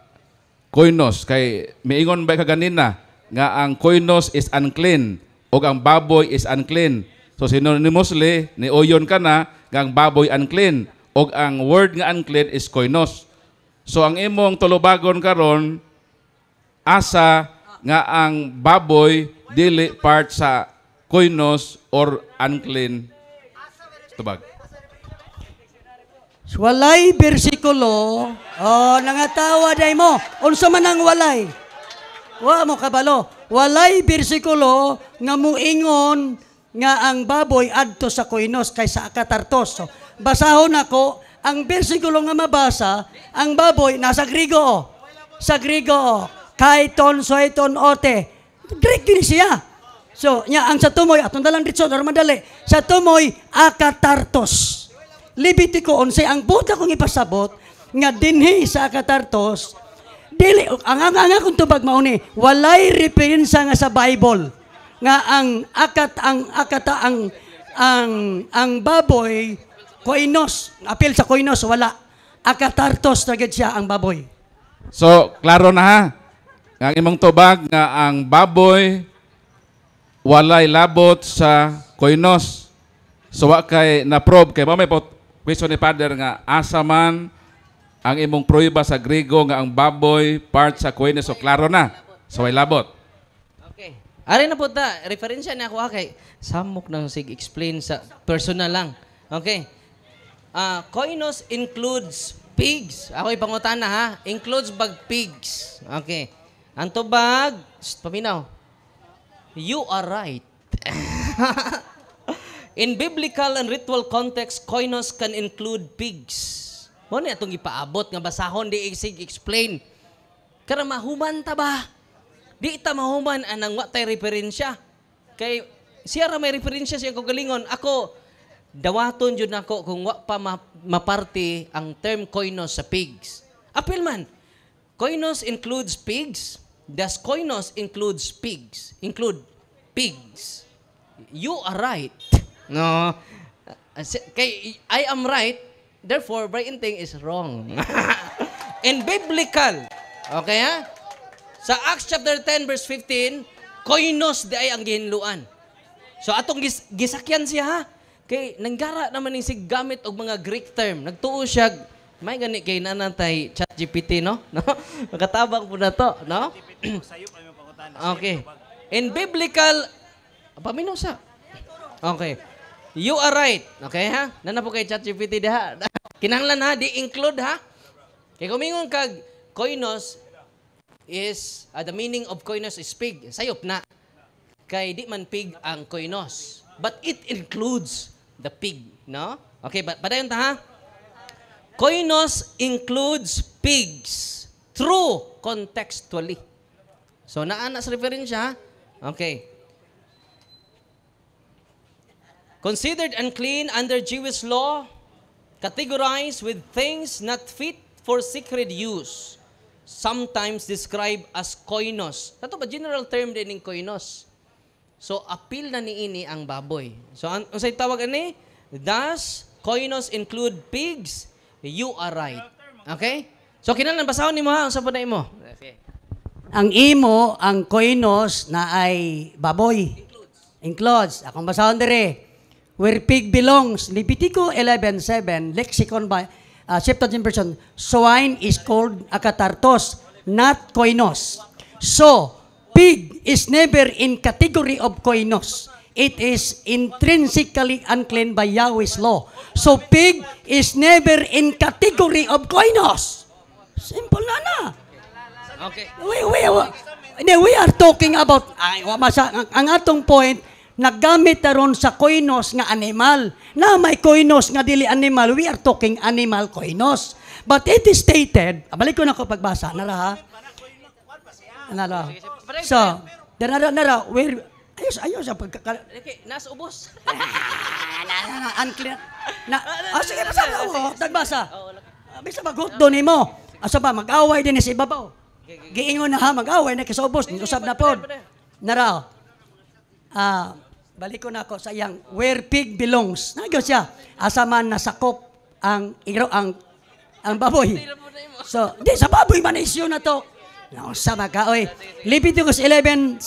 koinos. Kay miingon ba kaganina nga ang koinos is unclean o ang baboy is unclean. So synonymously, ni oyon ka na nga ang baboy unclean o ang word nga unclean is koinos. So ang imong tulubagon karon asa nga ang baboy dili part sa koinos or unclean tubag. Walay bersikulo. Nangatawa day mo. Unsa man ang walay? Wa mo kabalo. Walay bersikulo nga muingon nga ang baboy adto sa koinos kaysa akatartos. So, basahon ako, ang bersikulo nga mabasa, ang baboy nasa Griego. Sa Griego, kaiton, soiton, ote. Greek din siya. So, ang sa tumoy, atong dalang dito, madali. Sa tumoy, akatartos. Levitico 11, ang buta kong ipasabot, nga dinhi sa akatartos, dili, ang akong tubag mauni, walay referensya nga sa Bible, nga ang baboy, koinos, apil sa koinos, wala. Akatartos na siya ang baboy. So, klaro na ha. Ang imong tubag nga ang baboy walay labot sa koinos. So, wa kay na-probe kay may question ni Father nga asa man ang imong prueba sa Griego nga ang baboy part sa koinos. So, klaro na. So, way labot. Okay. Ari na po ta, referensya na ako kay samok nang sig-explain sa personal lang. Okay. Koinos includes pigs. Ako ipangutana ha. Includes bag pigs. Okay. Ang tubag, paminaw. You are right. In biblical and ritual context, koinos can include pigs. Mo ni atong ipaabot nga basahon di explain. Kara mahuman ta ba? Di ta mahuman anang wa tay referensya. Kay siya ra may referensya siya ko galingon. Ako dawaton jud nako kung wa pa maparty ang term koinos sa pigs. Apil man. Koinos includes pigs. Does koinos includes pigs? Include pigs. You are right. No. Kay I am right, therefore Brian Ting is wrong. In biblical. Okay ha? Sa Acts chapter 10 verse 15, koinos di ay ang gihinluan. So atong gisakyan siya ha. Kay nanggara naman ning sig gamit og mga Greek term. Nagtuo siya may gani kay nanantay ChatGPT no? No? Makatabang po na to, no? Sayo pa yung pangutana. Okay. In biblical paminaw sa. Okay. You are right. Okay ha? Nana po kay ChatGPT diha. Kinahanglan ha, di include ha. Kay kumingon kag koinos is the meaning of koinos is pig. Sayop na. Kay di man pig ang koinos. But it includes the pig, no? Okay, padayon ta ha. Koinos includes pigs. True contextually. So naa sa referensya. Okay. Considered unclean under Jewish law, categorized with things not fit for sacred use, sometimes described as koinos. Ito ba general term din ng koinos? So appeal na niini ang baboy. So ang say tawag ani, does koinos include pigs? You are right. Okay? So kinahanglan basahon nimo ha, unsa pa na imo? Okay. Ang imo, ang koinos na ay baboy. Includes. Akong basahon dire. Where pig belongs, Leviticus 11:7, lexicon by Septuagint version, swine is called akatartos, not koinos. So, pig is never in category of koinos. It is intrinsically unclean by Yahweh's law. So, pig is never in category of koinos. Simple na. Okay. We are talking about, ang atong point, naggamit taron sa koinos nga animal. Na may koinos nga dili animal, we are talking animal koinos. But it is stated, balik ko na ko pagbasa, nara ha? Nara. So, nara, where, ayos sa pagkakala. Okay, nasa ubos. Unclear. Sige, basa mo, nagbasa. Bisa magot doon mo. Asa ba, mag-away din sa ibabaw. Giingon na ha, mag-away na sa ubos, usab na po. Nara, balik ko na ako sa iyang where pig belongs. Nagyo siya. Asa man nasakop ang baboy. So, di sa baboy man issue na to. No, sa oy. Leviticus 11:7.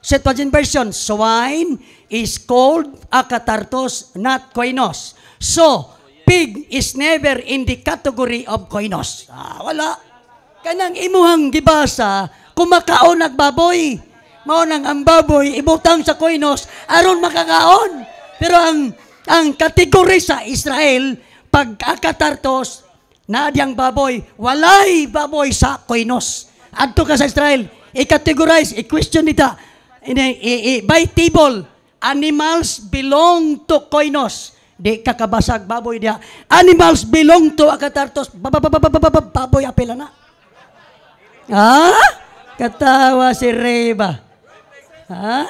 Septuagint version, swine is called akatartos, not koinos. So, pig is never in the category of koinos. Wala. Kanang imuhang gibasa, kumakaon nagbaboy. Mao nang ang baboy ibutang sa koinos aron makakaon. Pero ang kategory sa Israel pag akatartos na diyang baboy, walay baboy sa koinos. Adto ka sa Israel, i-categorize, i-question nita. By table, animals belong to koinos. Di kakabasag baboy dia. Animals belong to akatartos. Baboy apela na. Katawa si Reba. Ha?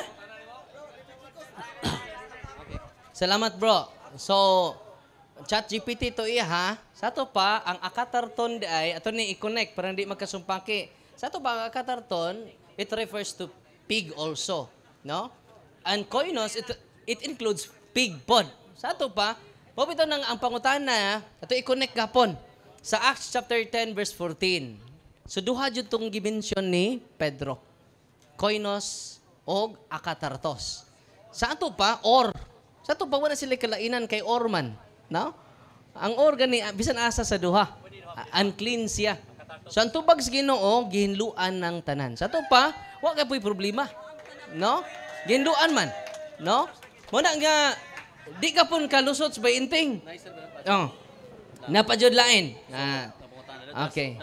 Salamat bro. So, ChatGPT to iya ha. Sa to pa, ang akatarton di ay, ato ni i-connect para hindi magkasumpaki. Sa to pa, ang akatarton, it refers to pig also. No? And koinos, it includes pig pod. Sa to pa, pabito nang ang pangutana, ato i-connect kapon. Sa Acts chapter 10 verse 14. So, duha jud tong gimension ni Pedro. Koinos og akatartos. Sa ato pa, or. Sa ato pa, wala sila kalainan kay orman. No? Ang or gani, bisan asa sa duha. Unclean siya. So, ang tubag sa Ginoo, gihinluan ng tanan. Sa ato pa, wala po'y problema. No? Gihinluan man. No? Muna nga, di ka pun kalusot sa bayinting. Oh. Napadyod lain. Okay.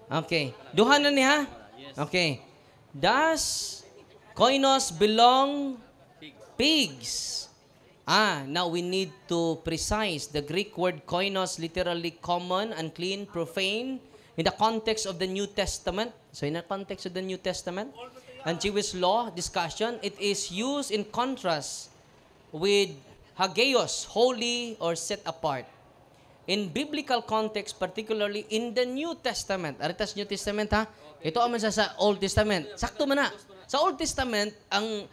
Okay. Duha na niya. Okay. Does koinos belong pigs? Now we need to precise. The Greek word koinos literally common, unclean, profane in the context of the New Testament. So in the context of the New Testament and Jewish law discussion, it is used in contrast with hagios, holy or set apart. In biblical context, particularly in the New Testament. Aritas New Testament ha? Ito aman sa Old Testament. Sakto man na. Sa Old Testament, ang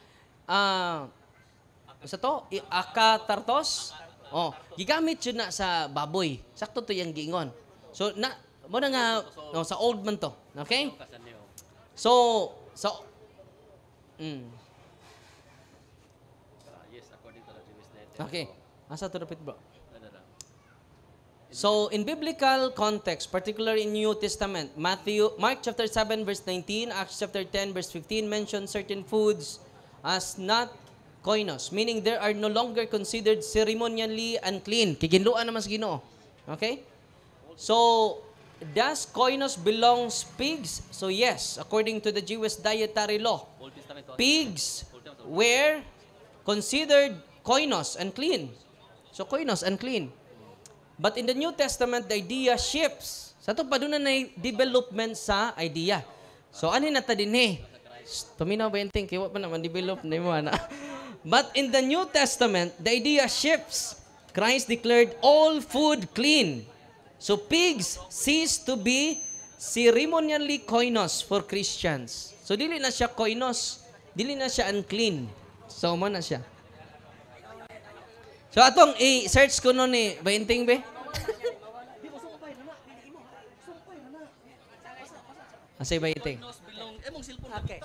sa to, akatartos, gigamit yun na sa baboy. Sakto to yung giingon. So, mo na nga no, sa old man to. Okay? So Okay. Asa to repeat, bro? So, in biblical context, particularly in New Testament, Mark chapter 7, verse 19, Acts chapter 10, verse 15, mention certain foods as not koinos, meaning they are no longer considered ceremonially unclean. Kiginluan naman sa Ginoo. Okay? So, does koinos belongs pigs? So, yes, according to the Jewish dietary law, pigs were considered koinos, unclean. So, koinos, unclean. But in the New Testament, the idea shifts. Sa ito pa doon na development sa idea. So, ano na ta din eh? Tuminaw ba yung think? Kaya pa naman develop na yung na. But in the New Testament, the idea shifts. Christ declared all food clean. So, pigs cease to be ceremonially koinos for Christians. So, dili na siya koinos. Dili na siya unclean. So, mo na siya. So, atong i-search ko nun eh. Bainting be? Asay bainting. Okay.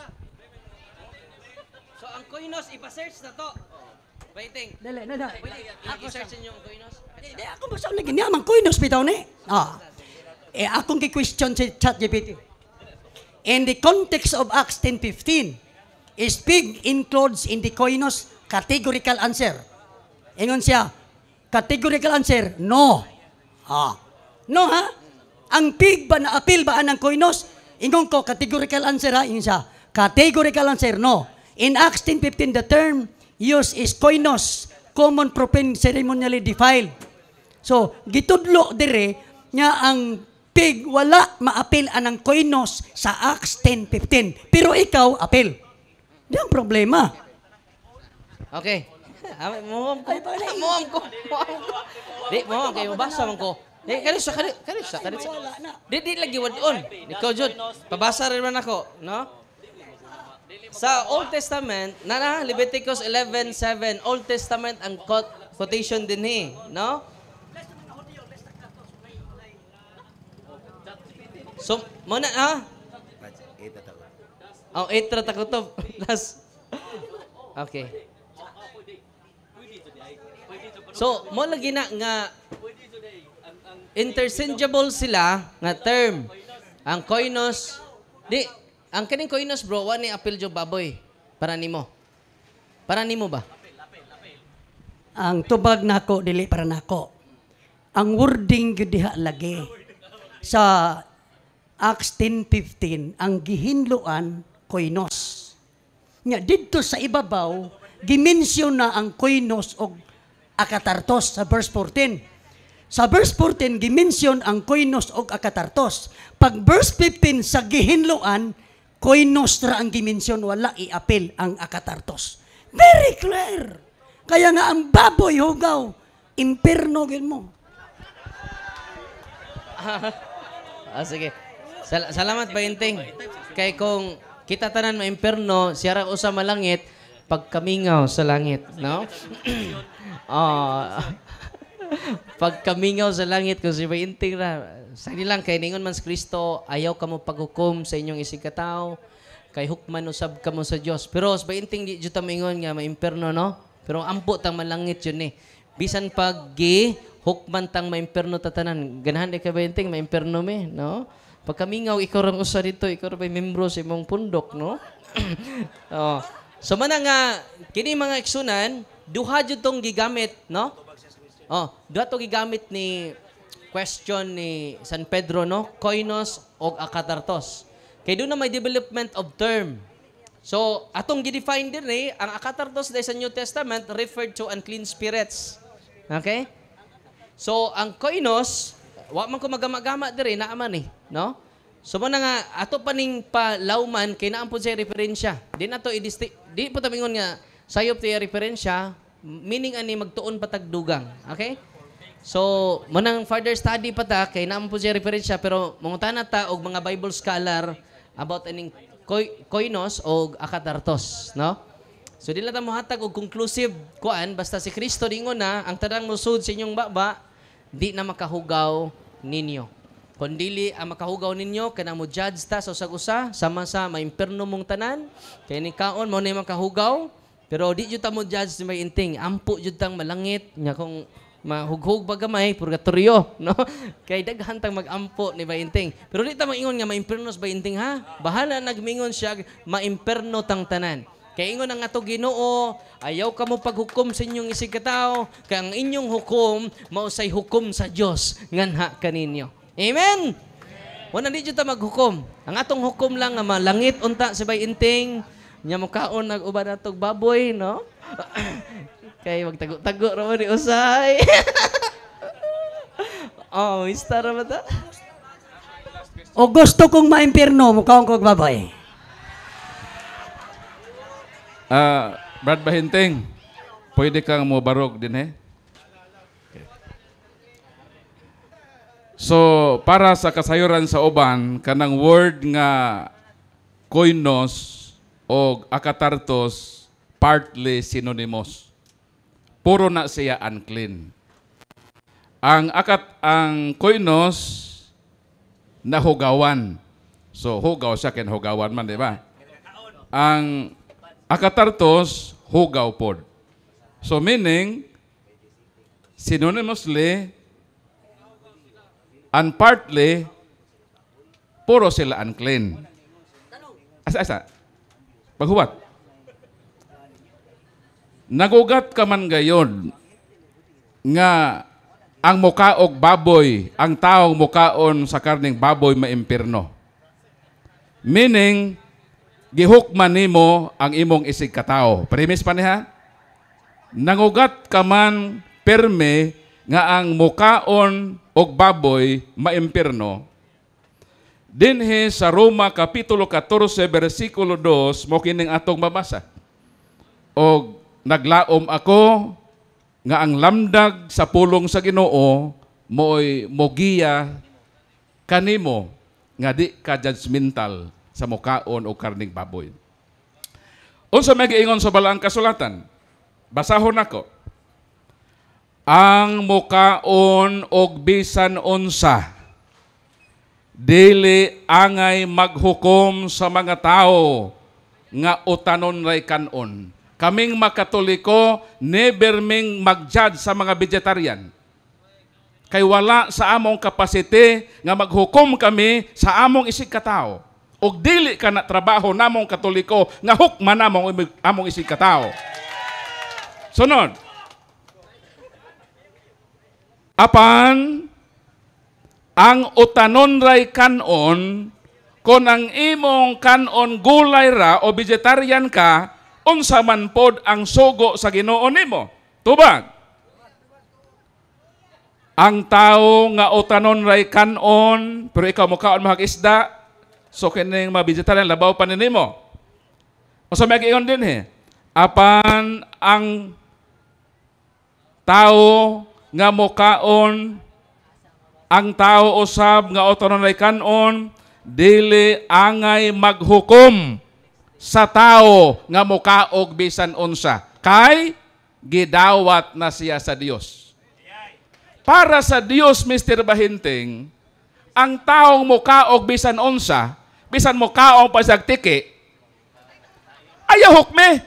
So, ang koinos, ipa-search na to. Bainting. Dali, nada. I-search ninyo ang koinos. Hindi, ako basta lagi niya, mang koinos bitaw ni. Akong ki-question si ChatGPT. In the context of Acts 10:15, is pig includes in the koinos? Categorical answer. Ingon siya, categorical answer, no. No ha? Ang pig ba na appeal ba ang koinos? Ingon ko, categorical answer ha? Ingon siya, categorical answer, no. In Acts 10:15, the term used is koinos, common profane ceremonially defiled. So, gitudlo dire nga ang pig wala ma-appeal anang koinos sa Acts 10:15. Pero ikaw, appeal. Di ang problema. Okay. Muham ko. Di, muham kayo. Mabasa man ko. Di, kanisa. Di lagi wadon. Ikaw, Jud. Pabasa rin man ako. No? Sa Old Testament, Leviticus 11:7, Old Testament ang quotation din eh. No? So, muna, ha? Oh, 8 takutob. Okay. So, mo lagi na nga interchangeable sila nga term. Ang koinos, ang kaning koinos bro, wa ni apil jo baboy para nimo. Para nimo ba? Ang tubag nako dili para nako. Ang wording gyud diha lagi sa Acts 10:15 ang gihinluan koinos. Nya didto sa ibabaw gimensyon na ang koinos og akatartos sa verse 14. Sa verse 14, gimension ang koinos o akatartos. Pag verse 15, sa gihinluan, koinos ra ang gimensyon, wala i-apil ang akatartos. Very clear. Kaya nga ang baboy hugaw, imperno gin mo. Sige. Salamat Bainting. Kay kung kita tanan maimperno, siya ra usa malangit, pagkamingaw sa langit, no? Pagkamingaw sa langit kung si Bainting ra. Sa nilang kay ningon man sa Kristo, ayaw ka mo paghukom sa inyong isikataw, kay hukman usab ka mo sa Dios. Pero sa Bainting di jud ta mingon nga maimperno, no? Pero ampo tang malangit yun eh. Bisan pag hukman tang maimperno tatanan. Ganahan di ka Bainting maimperno me, no? Pagkamingaw ikaw rang usa dito, ikaw ra bay membro sa imong pundok, no? So mana nga kini mga iksunan, duha jud tong gigamit, no? Duha to gigamit ni question ni San Pedro, no? Koinos o akatartos. Kay doon na may development of term. So, atong gidefine din eh, ang akatartos dahil sa New Testament referred to unclean spirits. Okay? So, ang koinos, wa man ko magama-gama dire naaman eh, no? So man nga ato paning palawman kay naa po sa referensya. Di na to di po tamingon nga sayop ti referensya, meaning ani magtuon patagdugang. Okay? So, manang further study pa ta kay naa po sa referensya pero mangutana ta og mga Bible scholar about aning koinos o akatartos, no? So dili ta mohatag og conclusive kuan basta si Kristo dingon na ang tanang musud sa inyong baba di na makahugaw ninyo. Kung dili ang makahugaw ninyo, kanang mo judge ta sa usag-usa, sama sa maimperno mong tanan, kay ni kaon mo na yung makahugaw, pero di jud ta mo judge ni may inting, ampo jud tang malangit, nya kung mahughog ba gamay, purgatorio, no? Kay daghan tang magampo ni Bainting. Pero di ta maingon nga maimperno sa Bainting, ha? Bahala nagmingon siya, maimperno tang tanan. Kay ingon ang ato Ginoo, ayaw ka mo paghukom sa inyong isig katao, kay ang inyong hukom, mausay hukom sa Dios nganha kaninyo. Amen? Wala di jud ta maghukom. Ang atong hukom lang nga malangit unta sa Bainting, nya mo kaon nag-uban natog baboy, no? Kay magtago-tago raman ni Usay. Oh, mister raman ta. O gusto kong maimpirno, mukhaong kong baboy. Brad Bahinting, pwede kang mo barog din eh. So, para sa kasayuran sa uban, kanang word nga koinos o akatartos, partly synonymous. Puro na siya unclean. Ang koinos na hugawan. So, hugaw siya, ken hugawan man, di ba? Ang akatartos, hugaw pod. So, meaning, synonymously, and partly, puro sila unclean. Asa? Paghuwat. Nagugat ka man gayon nga ang mukaog baboy, ang taong mukaon sa karning baboy maimpirno. Meaning, gihukman nimo ang imong isig katao. Premise pa niya? Nangugat ka man perme nga ang mukaon og baboy maimpirno. Dinhi sa Roma Kapitulo 14, versikulo 2, mo kining atong mabasa. Og naglaom ako nga ang lamdag sa pulong sa Ginoo mo'y mogiya kanimo nga di ka judgmental sa mukaon o karning baboy. Unsa may giingon sa balaang kasulatan? Basahon nako. Ang mukaon og bisan unsa dili angay maghukom sa mga tao nga utanon ray kanon. Kaming makatoliko, never ming mag-judge sa mga vegetarian. Kay wala sa among kapasite nga maghukom kami sa among isig katao. Og dili ka na trabaho namong katoliko nga hukman namong among isig katao. Sunod. Apan, ang utanon ray kanon, kung ang imong kanon gulay ra o vegetarian ka, unsa man pod ang sugo sa Ginoo nimo. Tubag. Ang tao nga utanon ray kanon, pero ikaw mukaon mahag isda, so kining mga vegetarian labaw pa nimo. Unsa may giingon din he? Apan ang tao nga mukaon, ang tao usab nga utanon ray kanon, dili angay maghukom sa tao nga mukaog bisan unsa. Kay gidawat na siya sa Dios. Para sa Dios, Mr. Bahinting, ang taong mukaog bisan unsa, bisan mukaog pa sa tiki, ayaw hukme.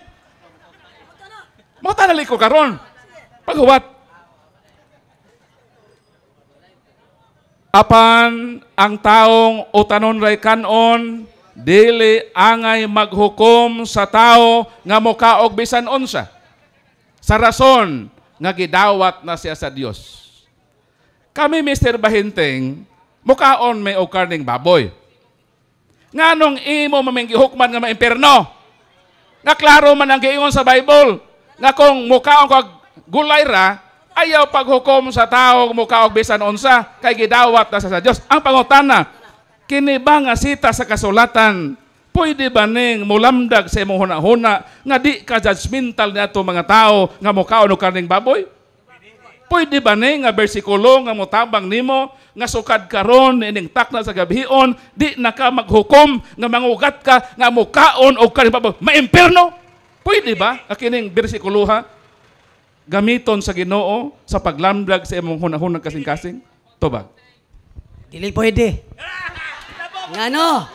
Mo tanali ko karon. Paghuwat. Apan ang taong utanon ray kanon, dili angay maghukom sa tao nga mukaog bisan unsa. Sa rason nga gidawat na siya sa Dios. Kami, Mr. Bahinting, mukaon may og karning baboy. Nganong imo maming gihukman nga maimperno? Nga klaro man ang giingon sa Bible nga kung mukaon kag gulay ra, ayaw paghukom sa tao mukaog bisan unsa kay gidawat na sa Dios. Ang pangutana, kini ba nga sita sa kasulatan, pwede ba ning mulamdag sa imong huna-huna nga di ka judgmental nato mga tao nga mukaon og karning baboy? Pwede ba ning nga bersikulo nga motabang nimo nga sukad karon ining takna sa gabhion, di na ka maghukom nga mangugat ka nga mukaon og karning baboy? Maimperno? Pwede ba kining bersikulo ha? Gamiton sa Ginoo sa paglamdag sa imong huna-huna kasing-kasing? Tubag. Dili pwede. Ngano?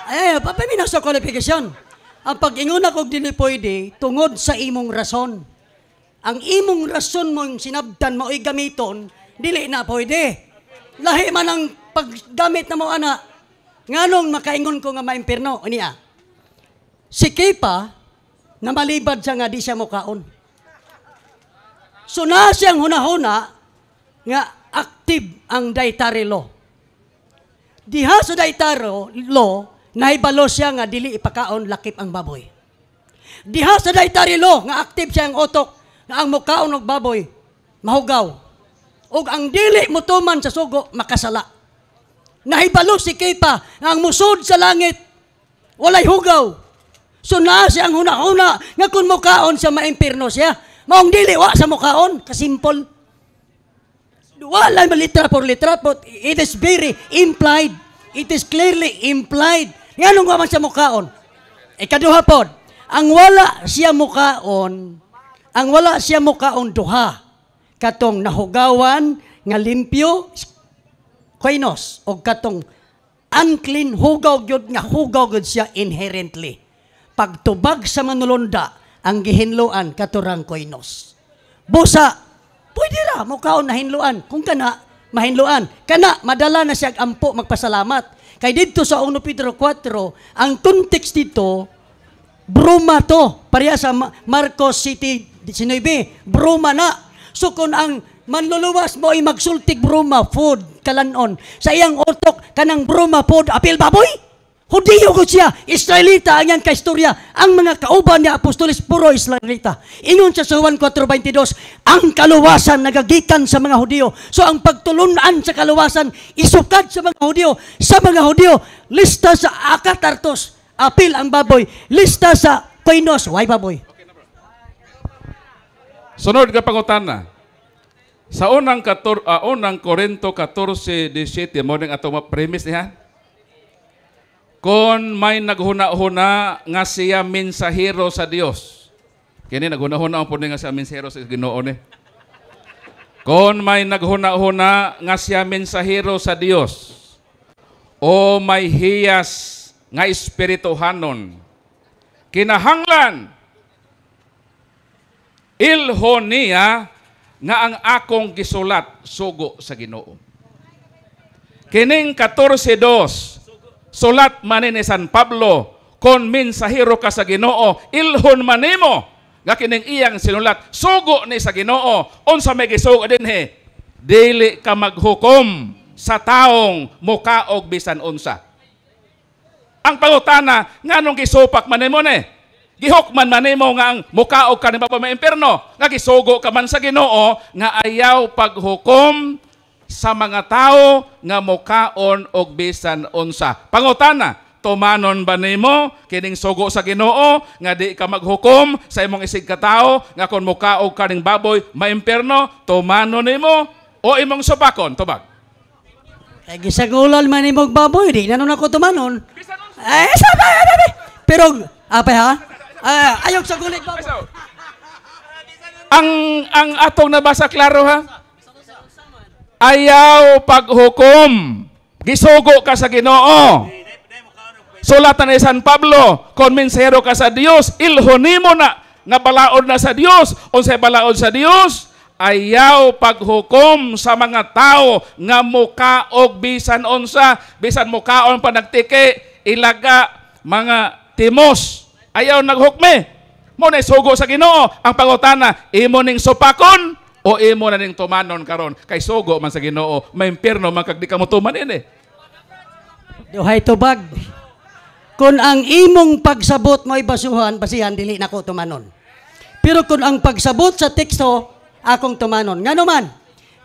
Ay, papaminaw sa qualification. Ang pag-ingon ako dili pwede, tungod sa imong rason. Ang imong rason mong sinabdan mo ay gamiton, dili na pwede. Lahi man ang paggamit na mo, ana. Nganong makaingon ko nga maimpirno? Niya. Si Kepa, na malibad siya nga di siya mukaon. So na siyang hunahuna nga active ang dietary law. Diha sa dietary law, nahibalo siya nga dili ipakaon lakip ang baboy. Diha sa dietary law, nga active siya ang utok, nga ang mukaon og baboy, mahugaw. O ang dili mutuman sa sugo, makasala. Nahibalo si Kepa, nga ang musod sa langit, walay hugaw. So na siyang huna-huna, nga kung mukaon siya maimpirno siya, maong dili, wa sa mukaon, kasimpol. Wala litra por litra, but it is very implied. It is clearly implied. Nga nung man siya mukaon. Ikaduha pod, ang wala siya mukaon duha. Katong nahugawan, nga limpyo, koinos, o katong unclean, hugaw gyud nga hugaw gyud siya inherently. Pagtubag sa manulunda, ang gihinluan katurang koinos. Busa, pwede ra, mukaon na hinluan. Kung kana, mahinluan. Kana, madala na siya ampo magpasalamat. Kay dito sa 1 Pedro 4, ang context dito, bruma to. Pareha sa Marcos City 19, bruma na. So kung ang manluluwas mo ay magsultig bruma, food, kalanon, sa iyang utok, kanang bruma, food, apil baboy? Hudiyo ko siya, Israelita ang yan kaistorya. Ang mga kauban ni Apostoles, puro Israelita. Ingon siya sa Juan 4:22, ang kaluwasan nagagikan sa mga Hudiyo. So ang pagtulunan sa kaluwasan, isukad sa mga Hudiyo. Sa mga Hudiyo, lista sa akatartos, apil ang baboy. Lista sa koinos, why baboy? Sunod ka pangutana. Sa unang Korinto 14:17, mo ning atong premise niya. Kung may naghuna-huna nga siya mensahero sa Dios. Kini naghuna-huna ang puno nga siya mensahero sa Ginoo ni. Kung may naghuna-huna nga siya mensahero sa Dios o may hiyas nga espirituhanon, kinahanglan ilhon niya nga ang akong gisulat sugo sa Ginoo. Kining 14:2 sulat manin ni San Pablo, kon mensahero ka sa Ginoo, ilhon manimo nga kining iyang sinulat sugo ni sa Ginoo. Unsa may gisugo dinhi? Dili ka maghukom sa taong mukaog bisan unsa. Ang pangutana, nganong gisupak manimo ni? Gihukman manimo nga ang mukaog ka ni baba maimpirno, nga gisugo ka man sa Ginoo nga ayaw paghukom sa mga tao nga mukaon og bisan unsa. Pangutana, tumanon ba nimo kining sugo sa Ginoo nga di ka maghukom sa imong isig ka tao nga kon mukaog ka ning baboy maimpirno, tumanon nimo o imong subakon? Tubag. Kay gisagulal man imong baboy, di nanon ako tumanon. Sabi. Pero apa ha? Ayaw sa gulit baboy. Ang atong nabasa klaro ha? Ayaw paghukom. Gisugo ka sa Ginoo. Sulatan ni San Pablo, kung mensahero ka sa Dios, ilhon mo na nga balaod na sa Dios. Unsay balaod sa Dios? Ayaw paghukom sa mga tao nga mukaog bisan unsa, bisan mukaon pa nagtiki, ilaga, mga timos. Ayaw naghukme. Mo na sugo sa Ginoo. Ang pangutana, imo ning supakon o imo na ning tumanon karon kay sugo man sa Ginoo, maimpirno man kag di ka mo tuman ini. Duhay tubag. Kung ang imong pagsabot mo basihan dili nako tumanon. Pero kung ang pagsabot sa teksto akong tumanon. Ngano man?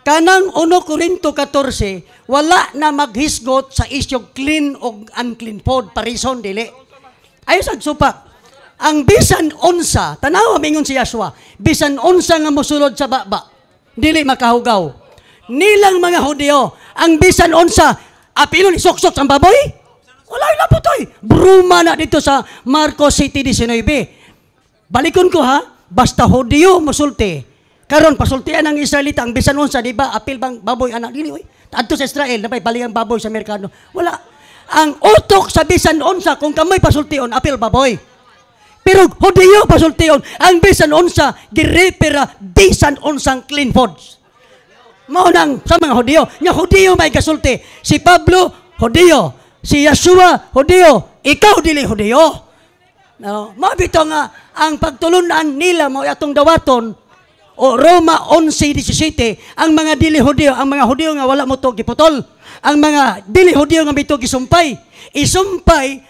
Kanang 1 Korinto 14, wala na maghisgot sa isyog clean o unclean food, parison dili. Ayo sa supak. Ang bisan unsa, tanawa mingon si Yahshua, bisan unsa nga mosulod sa baba, dili makahugaw. Nilang mga Hudiyo, ang bisan unsa, apilon isok-sok ang baboy? Wala na po to'y. Bruma na dito sa Marcos City 19. Balikon ko ha, basta Hudiyo mosulti. Karon pasultian ang Israelita, ang bisan unsa, di ba, apil bang baboy anak dili, oy. adto sa Israel na may baligang baboy sa merkado. Wala. Ang utok sa bisan unsa kung kamoy pasultion apil baboy. Pero Hudiyo pasultion ang bisan unsa girepera bisan unsang clean foods. Mao nang sa mga Hudiyo, nya Hudiyo may gasulti. Si Pablo Hudiyo, si Yeshua Hudiyo, ikaw dili Hudiyo. No, mabito nga ang pagtulunan nila mo atong dawaton o Roma 11:17 ang mga dili Hudiyo, ang mga Hudiyo nga wala mo to giputol, ang mga dili Hudiyo nga bito gisumpay.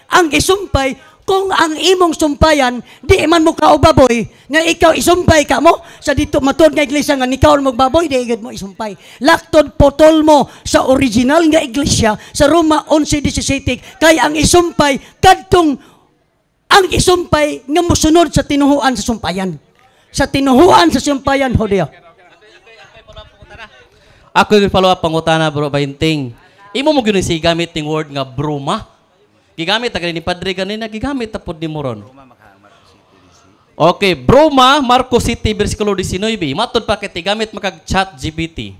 Ang isumpay kung ang imong sumpayan di man mo kaubaboy nga ikaw isumpay ka mo sa dito matud nga iglesia nga nikaw mo baboy di igid mo isumpay. Laktod potol mo sa original nga iglesia sa Roma 11:17 kay ang isumpay kadtong ang isumpay nga musunod sa tinuhuan sa sumpayan. Sa tinuhuan sa sumpayan, Hudiyo. Ako yung follow up pangutana, bro, Bainting. Imo mo gyud si gamit ting word nga bruma. Gigamit ta ni Padre ganina, gigamit ta pod ni Moron. Okay, bruma, Marcos City, versikulo 19. Matod pa kay gamit makag chat GPT.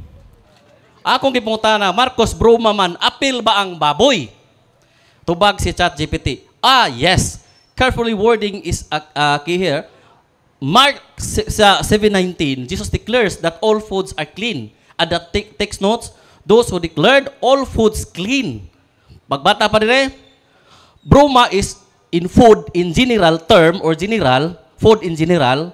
Akong gipungutana, Marcos bruma man, apil ba ang baboy? Tubag si chat GPT. Yes. Carefully wording is key here. Mark 7:19, Jesus declares that all foods are clean. And that takes notes, those who declared all foods clean. Pagbata pa dire, bruma is in food in general term or general, food in general.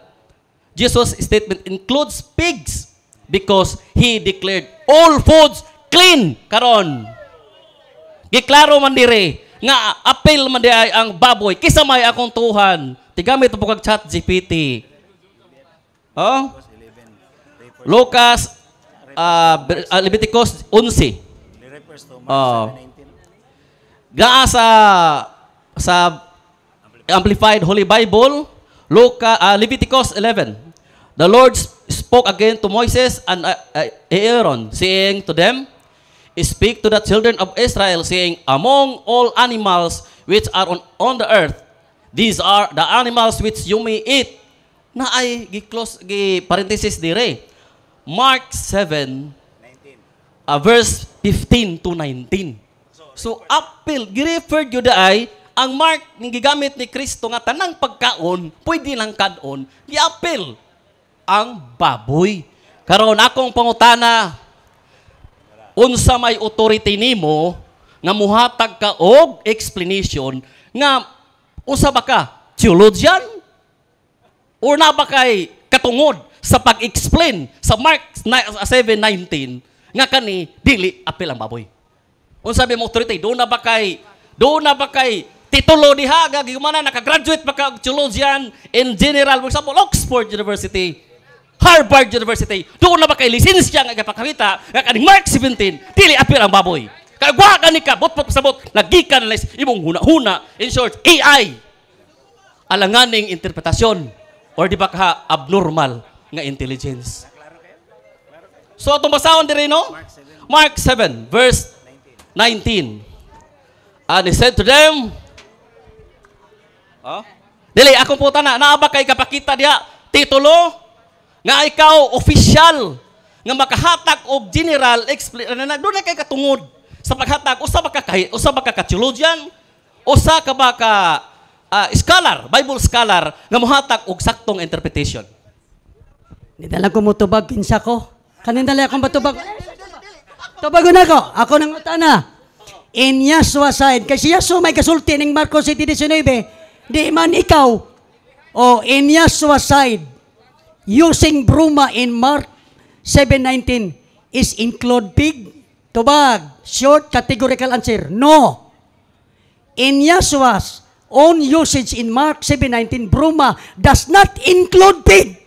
Jesus' statement includes pigs because he declared all foods clean. Karon, giklaro man dire nga apil man di ay ang baboy kisa may akong tuhan tigamit po kag chat GPT. Lucas Leviticus 11 gaa sa Amplified Holy Bible Leviticus 11. The Lord spoke again to Moses and Aaron, saying to them, speak to the children of Israel, saying, among all animals which are on the earth, these are the animals which you may eat. Na ay gi-close parenthesis dire. Mark 7 verse 15 to 19. So apil gi-refer gyud ay ang Mark ning gigamit ni Kristo nga tanang pagkaon pwede lang kadon, gi-apil ang baboy. Karon akong pangutana, unsa may authority nimo nga muhatag ka og explanation nga usa ba ka theologian or na ba kay katungod sa pag-explain sa Mark 7:19 nga kani dili apil ang baboy. Unsa may authority do na ba kay titulo diha nga gihumana naka-graduate pa ka og theologian in general, for example Oxford University, Harvard University, doon na ba kay lisensya nga ipakakita nga kaning Mark 17 dili apil ang baboy. Kay wa gani ka bot pasabot nagikan na imong huna-huna, in short AI alanganing interpretasyon or di ba ka abnormal nga intelligence. So atong basahon diri no? Mark 7 verse 19. And he said to them, dili akong puta naa ba kay kapakita diha titulo nga ikaw official nga makahatag og general doon na kay katungod sa paghatag usa ba ka theologian, usa ka ba ka scholar, Bible scholar nga mohatag og saktong interpretation. Nidala ko mo tubag kinsa ko. Kanin dali akong batubag. Tubagon ako nang utana. In Yeshua side, kasi Yeshua may kasulti ning Marcos 7:19, di man ikaw o in Yeshua side using bruma in Mark 7:19 is include pig? Tubag. Short categorical answer. No. In Yeshua's own usage in Mark 7:19, bruma does not include pig.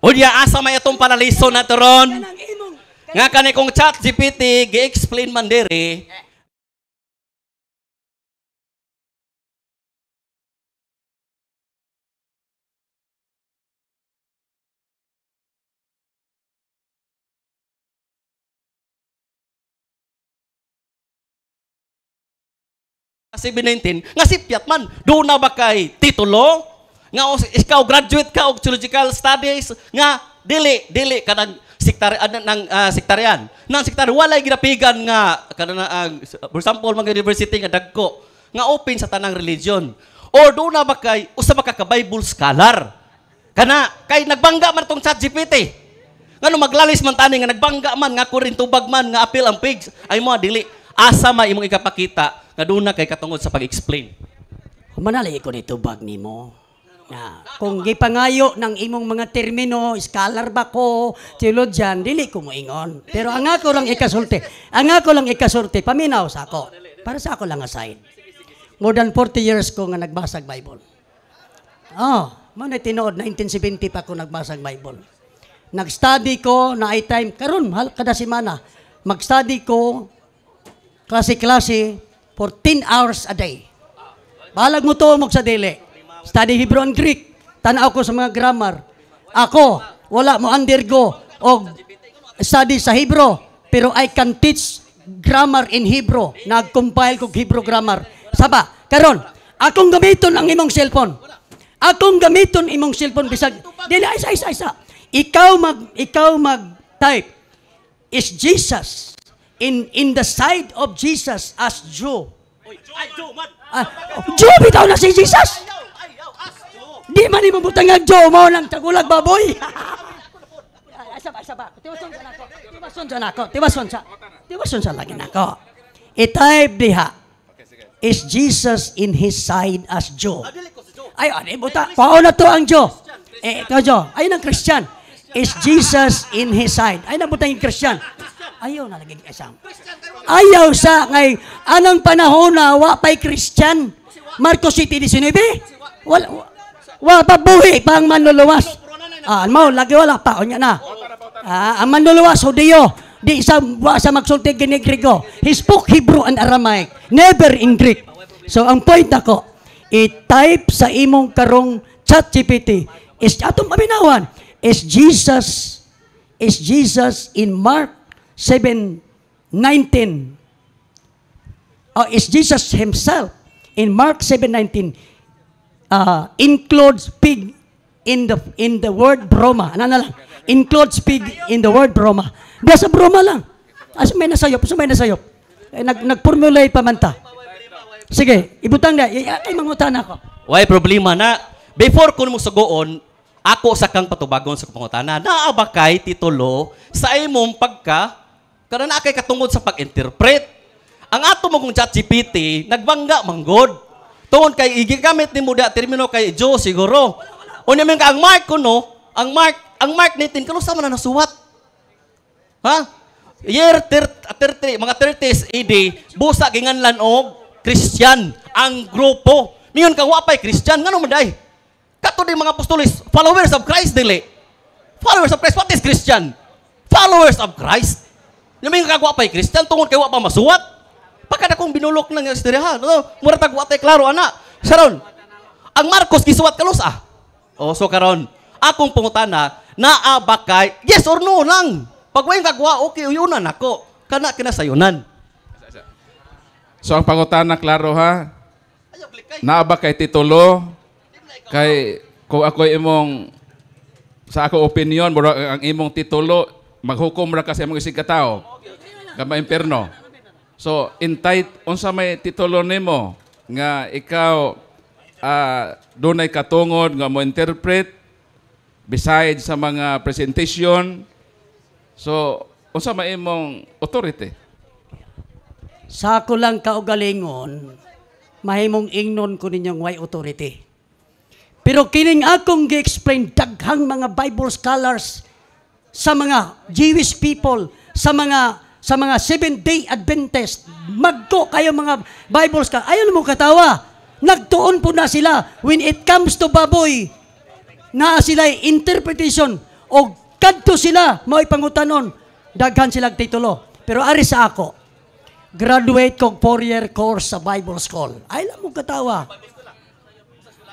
Unya asa may atong panaliso na toron? Nga kani kong chat GPT gi-explain man diri. Kasi 19 nga sipyat man do na ba kay titulo nga ikaw graduate ka og theological studies nga dili kanang sektaryan. Nang sektaryan walay ginapigan nga kanang for example mga university nga dagko nga open sa tanang religion. Or doon na ba kay usa ba ka Bible scholar? Kana kay nagbangga man tong ChatGPT. Ngano maglalis man tani nga nagbangga man nga kurin tubag man nga apil ang pigs ay mo dili asa ma imong ikapakita nga doon na kay katungod sa pag-explain. Manali ko nito bag nimo. Na, kung gipangayo ng imong mga termino, scholar ba ko, theologian, dili ko moingon. Pero ang ako lang ikasulti, paminaw sa ako. Para sa ako lang aside. More than 40 years ko nga nagbasag Bible. Manay tinuod, 1970 pa ako nagbasag Bible. Nag-study ko na time, karon kada semana, mag-study ko, klase-klase, for 10 hours a day. Balag mo to sa dili. Study Hebrew and Greek. Tanaw ko sa mga grammar. Ako, wala mo undergo o study sa Hebrew. Pero I can teach grammar in Hebrew. Nag-compile ko Hebrew grammar. Saba, karon, akong gamiton ang imong cellphone. Akong gamiton imong cellphone bisag dili isa. Ikaw mag-type is Jesus in the side of Jesus as Jew. Jew bitaw na si Jesus. Di man imo butang nga Jew mo nang tagulag baboy. Saba. Tiwason sa lagi nako. I-type diha. Is Jesus in his side as Jew? Ay, buta. Pao na to ang Jew. Ikaw Jew. Ay, ng Christian. Is Jesus in his side? Ay, nabutang yung Christian. Ayaw na lagi isang. Ayaw sa ngay anang panahon na wapay Christian. Marcos City 19. Wala pa buhi pang manluluwas. Lagi wala pa onya na. Ang manluluwas Hudiyo, di sa magsulti gini Griego. He spoke Hebrew and Aramaic, never in Greek. So ang point ako, i-type sa imong karong ChatGPT is atong paminawan. Is Jesus in Mark 7:19? Is Jesus himself in Mark 7:19? Includes pig in the word broma. Ano na lang? Includes pig in the word broma. Diya sa broma lang. May nasayop. Nag-formulate pa man ta. Sige, ibutang na. Ay, mangutan ako. Why problema na? Before ko mo sugoon, ako sa kang patubagon sa pangutana, naaba kay titulo sa imong kada na kay katungod sa pag-interpret. Ang ato mo kung ChatGPT, nagbangga manggod. Tuon kay igigamit ni mo da termino kay Joe siguro. O naman ka ang mark ko no, ang mark natin kanusa man na nasuwat. Ha? Year 30, mga 30s AD, busa ginganlan og Christian ang grupo. Miyon ka wapay Christian ngano man day? Kato di mga apostolis, followers of Christ dili. Followers of Christ, what is Christian? Followers of Christ. Namin ka wapay Christian tungod kay wa pa masuwat. Pagkada kong binulok ng istoryahan. Mura tagwatay klaro, ana. Saron, ang Marcos gisuwat kalusa. So karon, akong pangutana, naaba kay, yes or no lang. Pag wain kagwa, okay, uyunan ako. Kana kinasayunan. So ang pangutana klaro ha. Naaba kay titulo kay kung ako imong sa ako opinion ang imong titulo maghukom ra ka sa imong isig katao. Kama impierno. So unsa may titulo nimo nga ikaw dunay katungod nga mo interpret besides sa mga presentation. So unsa may imong authority? Sa ako lang kaugalingon, mahimong ingnon ko ninyong way authority. Pero kining akong gi-explain daghang mga Bible scholars sa mga Jewish people, sa mga Seventh-day Adventist, magko kayo mga Bible scholars. Ayaw mo katawa. Nagtuon po na sila when it comes to baboy na sila interpretation o kadto sila mo'y pangutanon. Daghan silang titulo. Pero ari sa ako, graduate kong 4-year course sa Bible School. Ayaw mo katawa.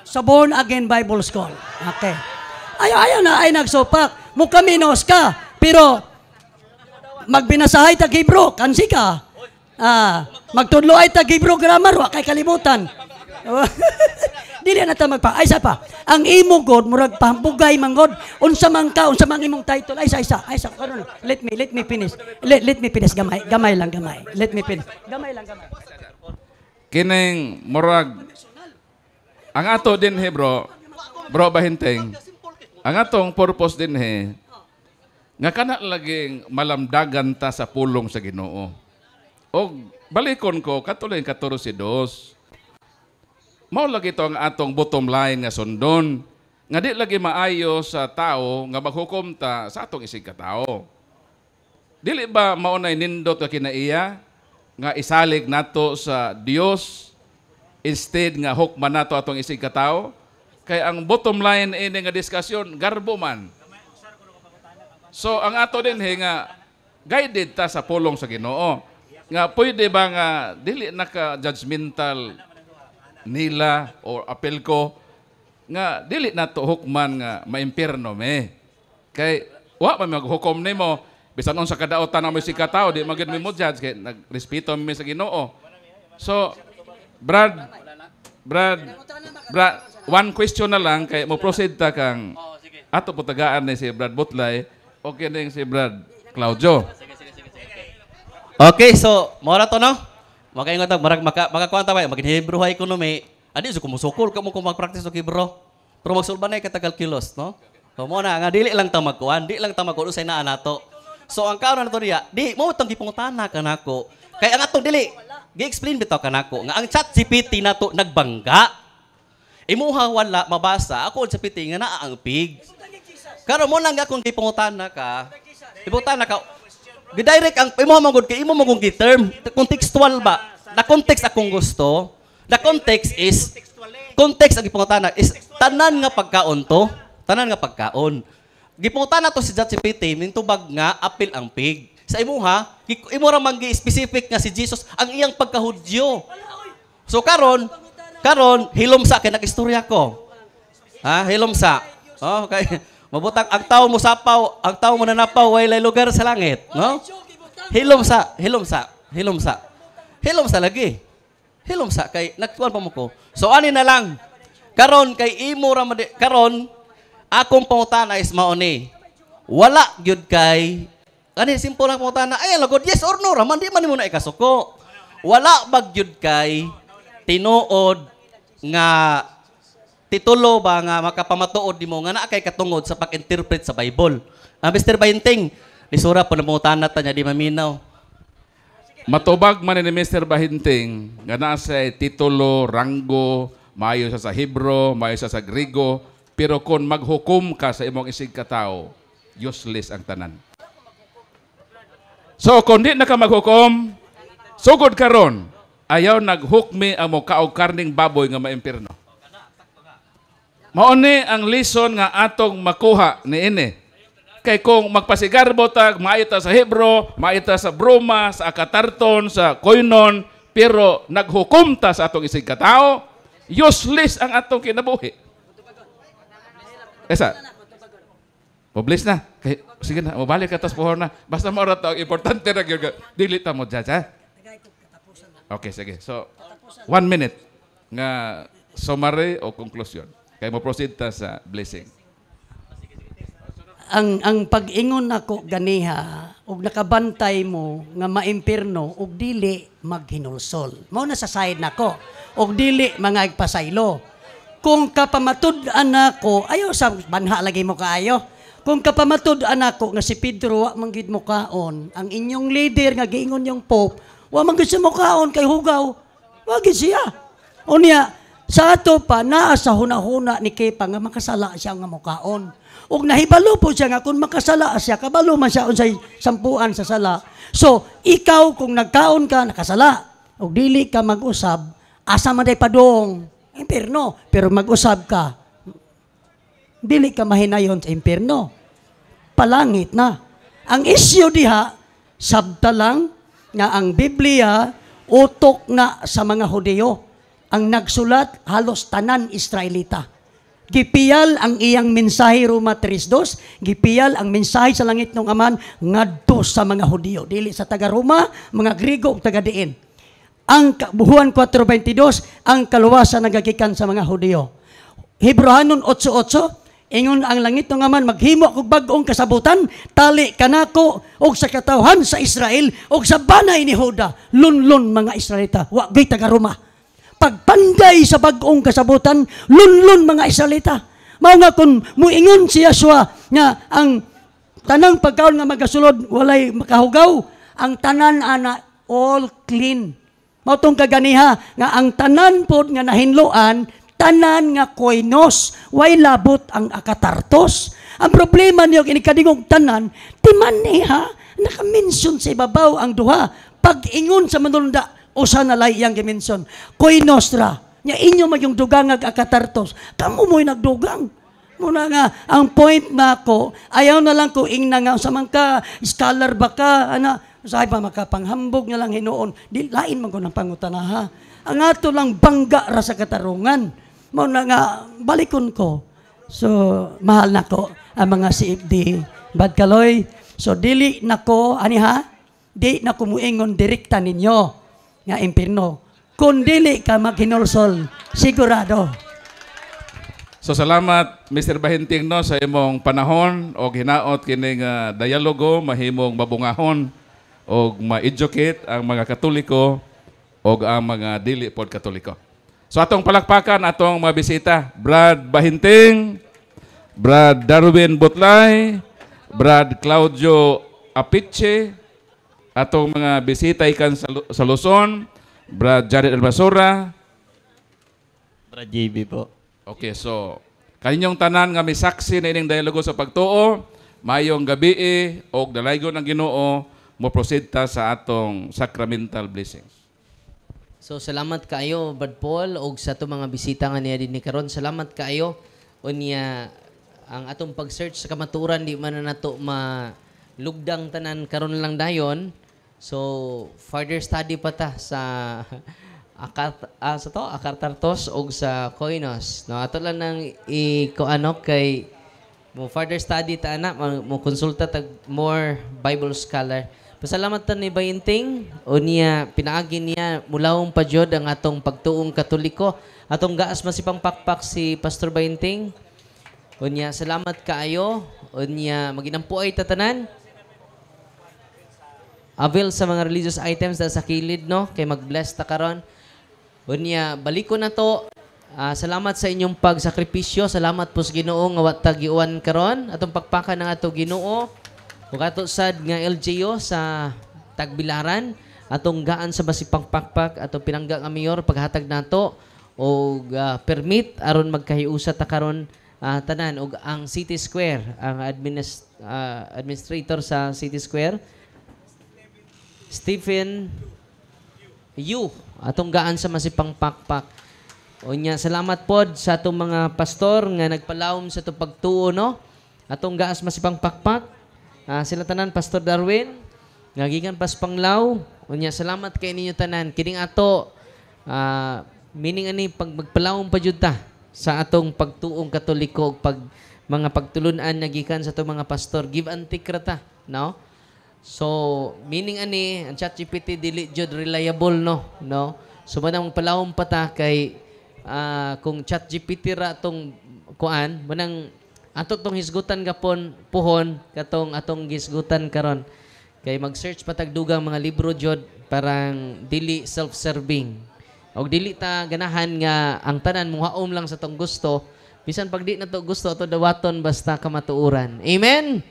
Sa Born Again Bible School. Okay. Ayaw na ay nagsopak. Mukaminos ka. Pero magbinasahay tag Hebrew, kansi ka. Magtudlo ay tag Hebrew grammar, wa kay kalimutan. Dili na ta magpa. Ay sa pa. Ang imo god murag pambugay manggod. Unsa man ka, unsa man imong title. Ay sa. Karon. Let me finish. Let me finish gamay lang. Let me finish. Gamay lang. Kining murag ang ato din he bro bahinteng. Ang atong purpose din he nga kana laging malamdagan ta sa pulong sa Ginoo. Og balikon ko katuloy 14:2. Mao lagi to ang atong bottom line nga sundon nga di lagi maayo sa tao nga maghukom ta sa atong isig ka tao. Dili ba mao nay nindot ka kinaiya nga isalig nato sa Dios instead nga hukman nato atong isig ka tao? Kay ang bottom line ini nga diskusyon garbo man. So ang ato din nga guided ta sa pulong sa Ginoo. Nga pwede ba nga dili naka judgmental nila o apel ko nga dili nato hukman nga maimpierno me. Kay wa man maghukom nimo bisan unsa kadaotan mo si katao di magid mo judge kay nagrespeto mi sa Ginoo. So Brad, one question na lang kay mo proceed ta kang ato putagaan ni si Brad Butlay o kining si Brad Claudio. Okay, so mora to no. Makaingon ta marag makakuan ta ba magin Hebrew high economy. Adi so kumusukol kamo kung mag-practice og Hebrew. Pero magsulban na katagal kilos, no? So mo na nga dili lang ta magkuan, di lang ta magkuan usay naa nato. So ang karon nato diya, di mo tang gipungutana kanako. Kay ang atong dili gi-explain bitaw kanako nga ang ChatGPT nato nagbangga. Imuha wala mabasa ako sa GPT nga naa ang pig. Karon mo lang akong gipungutana ka. Gipungutana ka. Gidirect ang imo magud kay imo magong gi-term contextual ba? Na context akong gusto. The context is context ang gipungutana is tanan nga pagkaon to. Tanan nga pagkaon. Gipungutana to si ChatGPT mintubag nga apil ang pig. Sa imuha, imo ra man gi-specific nga si Jesus ang iyang pagkahudyo. So karon hilomsa kay nagistorya ko. Ha, hilomsa. Oh, okay. Mabutang ang tao mo sapaw, ang tao mo nanapaw walay lugar sa langit, no? Hilomsa lagi. Hilomsa kay nagkuan pa mo ko. So ani na lang. Karon kay imo ra karon akong pangutana is mao ni. Wala gyud kay ani simple lang pangutana. Ay lagod yes or no ra man di man mo na ikasuko. Wala bag gyud kay tinuod nga titulo ba nga makapamatuod di mo nga naa kay katungod sa pag-interpret sa Bible. Mr. Bahinting, lisura po na mutana ta niya di maminaw. Matubag man ni Mr. Bahinting nga naa sa titulo, ranggo, maayo sa Hebro, maayo sa Griego, pero kung maghukom ka sa imong isig ka tao, useless ang tanan. So kung di na ka maghukom, sugod karon, ayaw naghukmi ang mo kaog karning baboy nga maimpirno. Mauni ang lesson nga atong makuha ni ini. Kay kung magpasigarbo ta, maayo ta sa Hebro, maayo ta sa Broma, sa Akatarton, sa Koinon, pero naghukom ta sa atong isig katao, useless ang atong kinabuhi. Esa, publish na. Kay, sige na, mabalik ka tas puhor na. Basta mo rato, importante na gyud. Dili ta mo judge, ha? Okay, sige. So, 1 minute nga summary o conclusion. Kaya mo proceed ta sa blessing. Ang pag-ingon nako ganiha ug nakabantay mo nga maimpirno ug dili maghinulsol. Mao na sa side nako. Ug dili mga igpasaylo. Kung kapamatud-an nako, ayo sa banha lagi mo kaayo. Kung kapamatud-an nako nga si Pedro wa man gid mo kaon, ang inyong leader nga giingon yung pope, wa man gid siya mo kaon kay hugaw. Wa gid siya. Unya sa ato pa, naa sa hunahuna ni Kepa nga makasala siya nga mukaon. Ug nahibalo po siya nga kung makasala siya, kabalo man siya unsay sampuan sa sala. So, ikaw kung nagkaon ka, nakasala, ug dili ka mag-usab, asa man day padong, impierno. Pero mag-usab ka, dili ka mahinayon sa impierno. Palangit na. Ang issue diha, sabta lang nga ang Biblia utok na sa mga Hudyo. Ang nagsulat, halos tanan Israelita. Gipiyal ang iyang mensahe Roma 3:2, gipiyal ang mensahe sa langit ng Aman ngadto sa mga Hudyo. Dili sa taga-Roma, mga Grigo ug taga-diin. Ang Juan 4:22, ang kaluwasan nagagikan sa mga Hudyo. Hebrehanon 8:8, ingon ang langit nga man maghimo og bag-ong kasabutan, tali kanako og sa katawhan sa Israel og sa banay ni Huda, lunlon mga Israelita, wa gay taga Roma. Pagpanday sa bag-ong kasabutan, lunlon mga Israelita. Mao nga kun muingon si Yeshua nga ang tanang pagkaon nga magasulod walay makahugaw, ang tanan ana all clean. Mao tong kaganiha nga ang tanan pod nga nahinloan, tanan nga koinos, way labot ang akatartos. Ang problema niyo kinikadigong tanan, timaniha naka-mention sa ibabaw ang duha. Pag-ingon sa manulunda, usa na lay iyang gimension. Koinos ra. Nya inyo magyong dugang ag akatartos. Kamo mo'y nagdugang. Muna nga, ang point na ako, ayaw na lang ko ingna nga, sa ka, scholar ba ka, sabi pa makapanghambog na lang hinoon, di lain man ko ng pangutanaha. Ang ato lang bangga ra sa katarungan. Muna nga, balikon ko. So, mahal na ko ang mga CFD. Bad kaloy. So, dili na ko, di na ko muingon direkta ninyo nga impirno. Kung dili ka maghinulsol, sigurado. So salamat Mr. Bahinting no sa imong panahon o hinaot kining dialogo mahimong mabungahon o ma-educate ang mga Katoliko o ang mga dili pod Katoliko. So atong palakpakan atong mga bisita, Brad Bahinting, Brad Darwin Butlay, Brad Claudio Apiche, atong mga bisita ikan sa Luzon, Brad Jared Albasura, Brad JB po. Okay, so kaninyong tanan nga may saksi na ining dialogo sa pagtuo, mayong gabi o dalaygon ng Ginoo mo proceed ta sa atong sacramental blessings. So salamat kaayo Brad Paul og sa ato mga bisita nga niya dinhi karon. Salamat kaayo unya ang atong pag-search sa kamaturan di man na nato malugdang tanan karon lang dayon. So further study pa ta sa Akartartos og sa Koinos. No, ato lang nang kay mo further study ta ana mo konsulta tag more Bible scholar. Pasalamat ta ni Bahinting o niya pinaagi niya mulawong pa jud ang atong pagtuong Katoliko. Atong gaas masipang pakpak si Pastor Bahinting. O niya salamat kaayo. O niya maginampuay ta tanan. Avail sa mga religious items na sa kilid, no? Kay mag-bless ta karon. Unya, baliko na to. Salamat sa inyong pagsakripisyo. Salamat po sa Ginoo nga wa ta giuwan karon. Atong pagpakan ng ato Ginoo. Ug ato sad nga LGU sa Tagbilaran. Atong gaan sa basipang pakpak. Atong pinangga nga mayor paghatag nato og permit aron magkahiusa ta karon tanan og ang City Square, ang administrator sa City Square. Stephen Yu, atong gaan sa masipang pakpak. O niya, salamat pod sa atong mga pastor nga nagpalawom sa itong pagtuo, no? Atong gaas masipang pakpak. Sila tanan, Pastor Darwin, nga gikan pas Panglaw. O niya, salamat kay ninyo tanan. Kining ato, meaning ani, pag magpalawom pa jud ta sa atong pagtuong Katoliko, mga pagtulunan na gikan sa itong mga pastor. Give and take rata, no? So, meaning ani, ang ChatGPT dili jud reliable, no? So, manang palawom pa ta kay kung ChatGPT ra tong kuan, manang ato tong hisgutan gapon puhon katong atong gisgutan karon. Kay mag-search pa tag dugang mga libro jud parang dili self-serving. Og dili ta ganahan nga ang tanan muhaom lang sa tong gusto, bisan pag di na to gusto ato dawaton basta kamatuoran. Amen.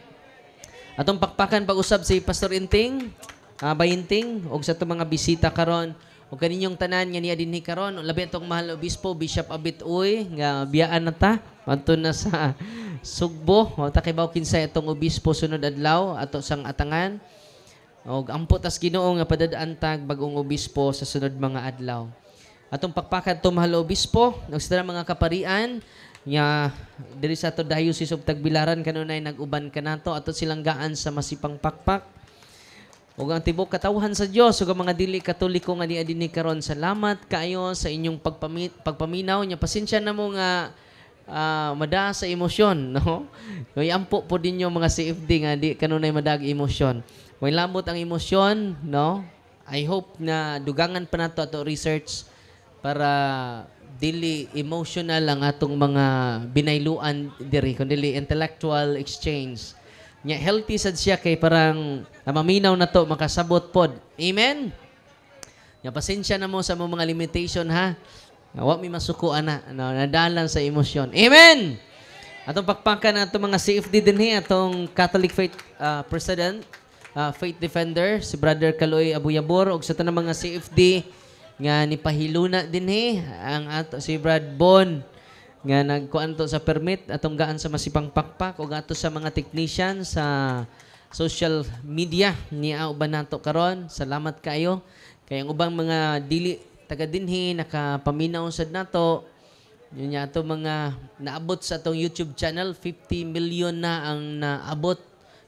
Atong pakpakan pag-usab si Pastor Inting, Bahinting, og sa itong mga bisita karon, o kaninyong tanan nga niya dinhi karon, labi itong mahal obispo, Bishop Abit Uy, nga biyaan na ta, manto na sa Sugbo, o takibaw kinsa itong obispo sunod adlaw, ato sang atangan, o ampo tas Ginoo nga padadaan tag bagong obispo sa sunod mga adlaw. Atong pakpakan itong mahal obispo, og sa mga kaparian, nga diri sa ato Diocese of Tagbilaran kanunay nag-uban kanato ato silang gaan sa masipang pakpak ug ang tibok katawhan sa Dios ug ang mga dili Katoliko nga niya dinhi karon. Salamat kaayo sa inyong pagpaminaw nya. Pasensya na mo nga mada sa emosyon, no? Kay ampo po dinyo mga CFD nga di kanunay madag emosyon. Way lamot ang emosyon, no? I hope na dugangan pa nato ato research para dili emotional ang atong mga binayluan diri kundi intellectual exchange. Nya healthy sad siya kay parang maminaw na to makasabot pod. Amen. Nya pasensya na mo sa mga limitation ha. Wa mi masukuan na nadalan sa emosyon. Amen. Atong pakpakan atong mga CFD dinhi atong Catholic Faith President, Faith Defender si Brother Kaloy Abuyabor ug sa tanang mga CFD nga nipahiluna dinhi ang ato si Brad Bon nga nagkuan to sa permit atong gaan sa masipang pakpak ug ato sa mga technician sa social media niya uban nato karon. Salamat kayo kay ang ubang mga dili taga dinhi nakapaminaw sad nato. Yun niya ato mga naabot sa atong YouTube channel 50 million na ang naabot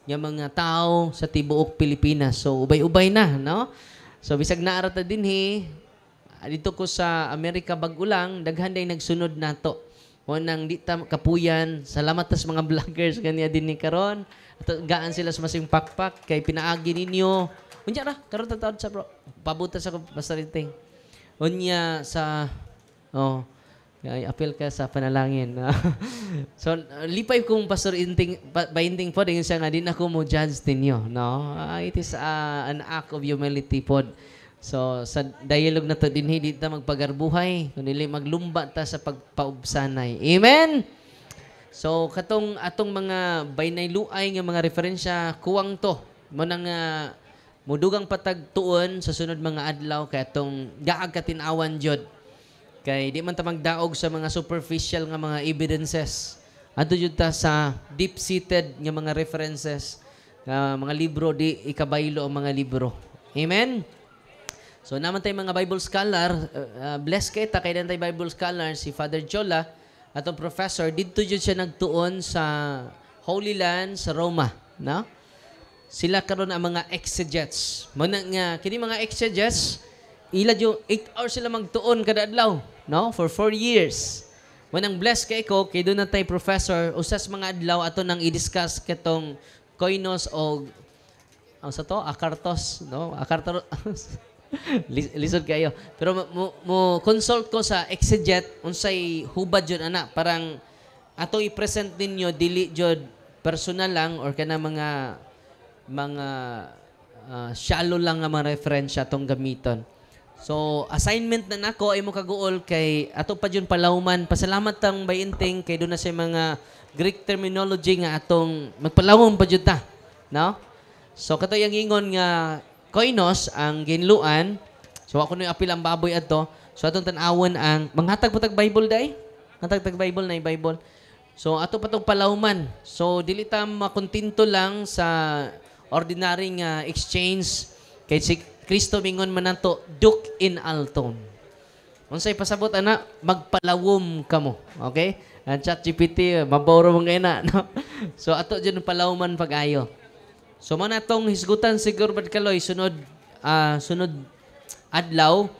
nga mga tao sa tibuok Pilipinas. So ubay-ubay na no. So bisag naara ta dinhi dito ko sa Amerika bag-o lang, daghan day nagsunod nato. Nang di ta kapuyan, salamat tas mga vloggers kaniya din ni karon. At gaan sila sa masing pakpak kay pinaagi ninyo. Unya ra, karon ta sa bro. Pabuta sa basta rinting. Unya sa ay apel ka sa panalangin. So lipay kong pastor inting binding pod ingon siya nga din ako mo judge ninyo, no? It is an act of humility pod. So, sa dialogue na to din, hindi ta magpagarbuhay, kundi maglumba ta sa pagpaubsanay. Amen? So, atong mga baynayluay nga mga referensya, kuwang to. Munang mudugang patagtuon sa sunod mga adlaw, kay atong gaag katinawan jud. Kay di man ta magdaog sa mga superficial nga mga evidences. Adto jud ta sa deep-seated nga mga references, mga libro, di ikabaylo ang mga libro. Amen? So naman tayo mga Bible scholar, bless kay ta kay tay Bible scholar si Father Jola atong professor didto jud siya nagtuon sa Holy Land sa Roma, no? Sila karon ang mga exegetes. Muna nga kini mga exegetes ila jud 8 hours sila magtuon kada adlaw, no? For 4 years. Manang bless kay ko kay doon na tay professor usas mga adlaw ato nang i-discuss ketong koinos o sa to akartos, no? Akartos lisod kayo. Pero mo consult ko sa exeget unsay hubad jud ana parang ato i-present ninyo dili jud personal lang or kana mga shallow lang nga mga reference atong gamiton. So assignment na nako ay mo kaguol kay ato pa jud palawman. Pasalamat tang bayinting kay do na sa mga Greek terminology nga atong magpalawom pa jud ta, no? So kato yang ingon nga koinos ang ginluan. So ako na apil ang baboy adto. So atong tan-awon ang manghatag patag Bible day. Hatag Bible na Bible. So ato patong palawman. So dili ta makontinto lang sa ordinary nga exchange kay si Kristo mingon man nato duk in alton. Unsay pasabot ana magpalawom kamo. Okay? Ang ChatGPT maboro man kay na, no? So ato jud palawman pag-ayo. So mo natong hisgutan siguro bad kaloy sunod adlaw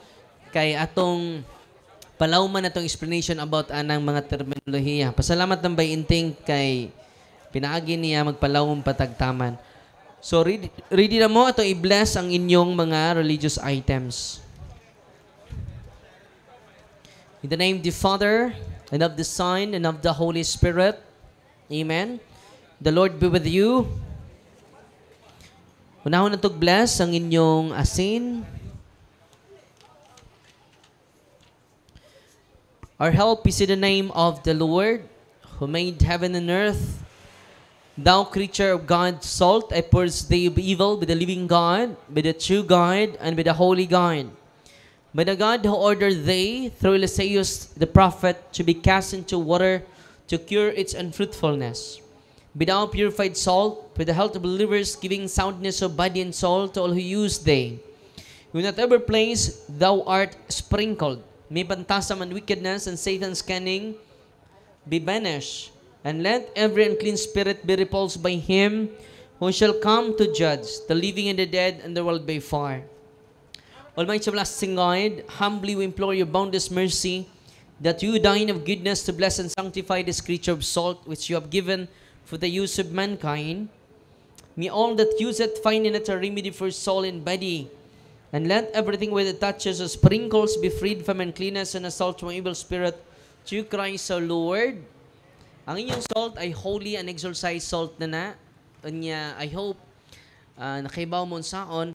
kay atong palawman natong explanation about anang mga terminolohiya. Pasalamat ng bayinting kay pinaagi niya magpalawom patagtaman. So ready na mo atong i-bless ang inyong mga religious items. In the name of the Father and of the Son and of the Holy Spirit. Amen. The Lord be with you. Unahon na bless ang inyong asin. Our help is in the name of the Lord, who made heaven and earth. Thou creature of God's salt, I purge thee of evil by the living God, by the true God, and by the holy God. By the God who ordered thee, through Eliseus the prophet, to be cast into water to cure its unfruitfulness. Be thou purified salt, for the health of believers, giving soundness of body and soul to all who use thee. In whatever place thou art sprinkled, may bantasam and wickedness and Satan's cunning be banished, and let every unclean spirit be repulsed by him who shall come to judge the living and the dead, and the world by fire. Almighty everlasting God, humbly we implore your boundless mercy, that you deign of goodness to bless and sanctify this creature of salt which you have given for the use of mankind. May all that use it find in it a remedy for soul and body, And let everything with it touches or sprinkles be freed from uncleanness and assault from evil spirit through Christ our Lord. Ang inyong salt ay holy and exorcised salt na. Anya, I hope nakaibaw mo saon.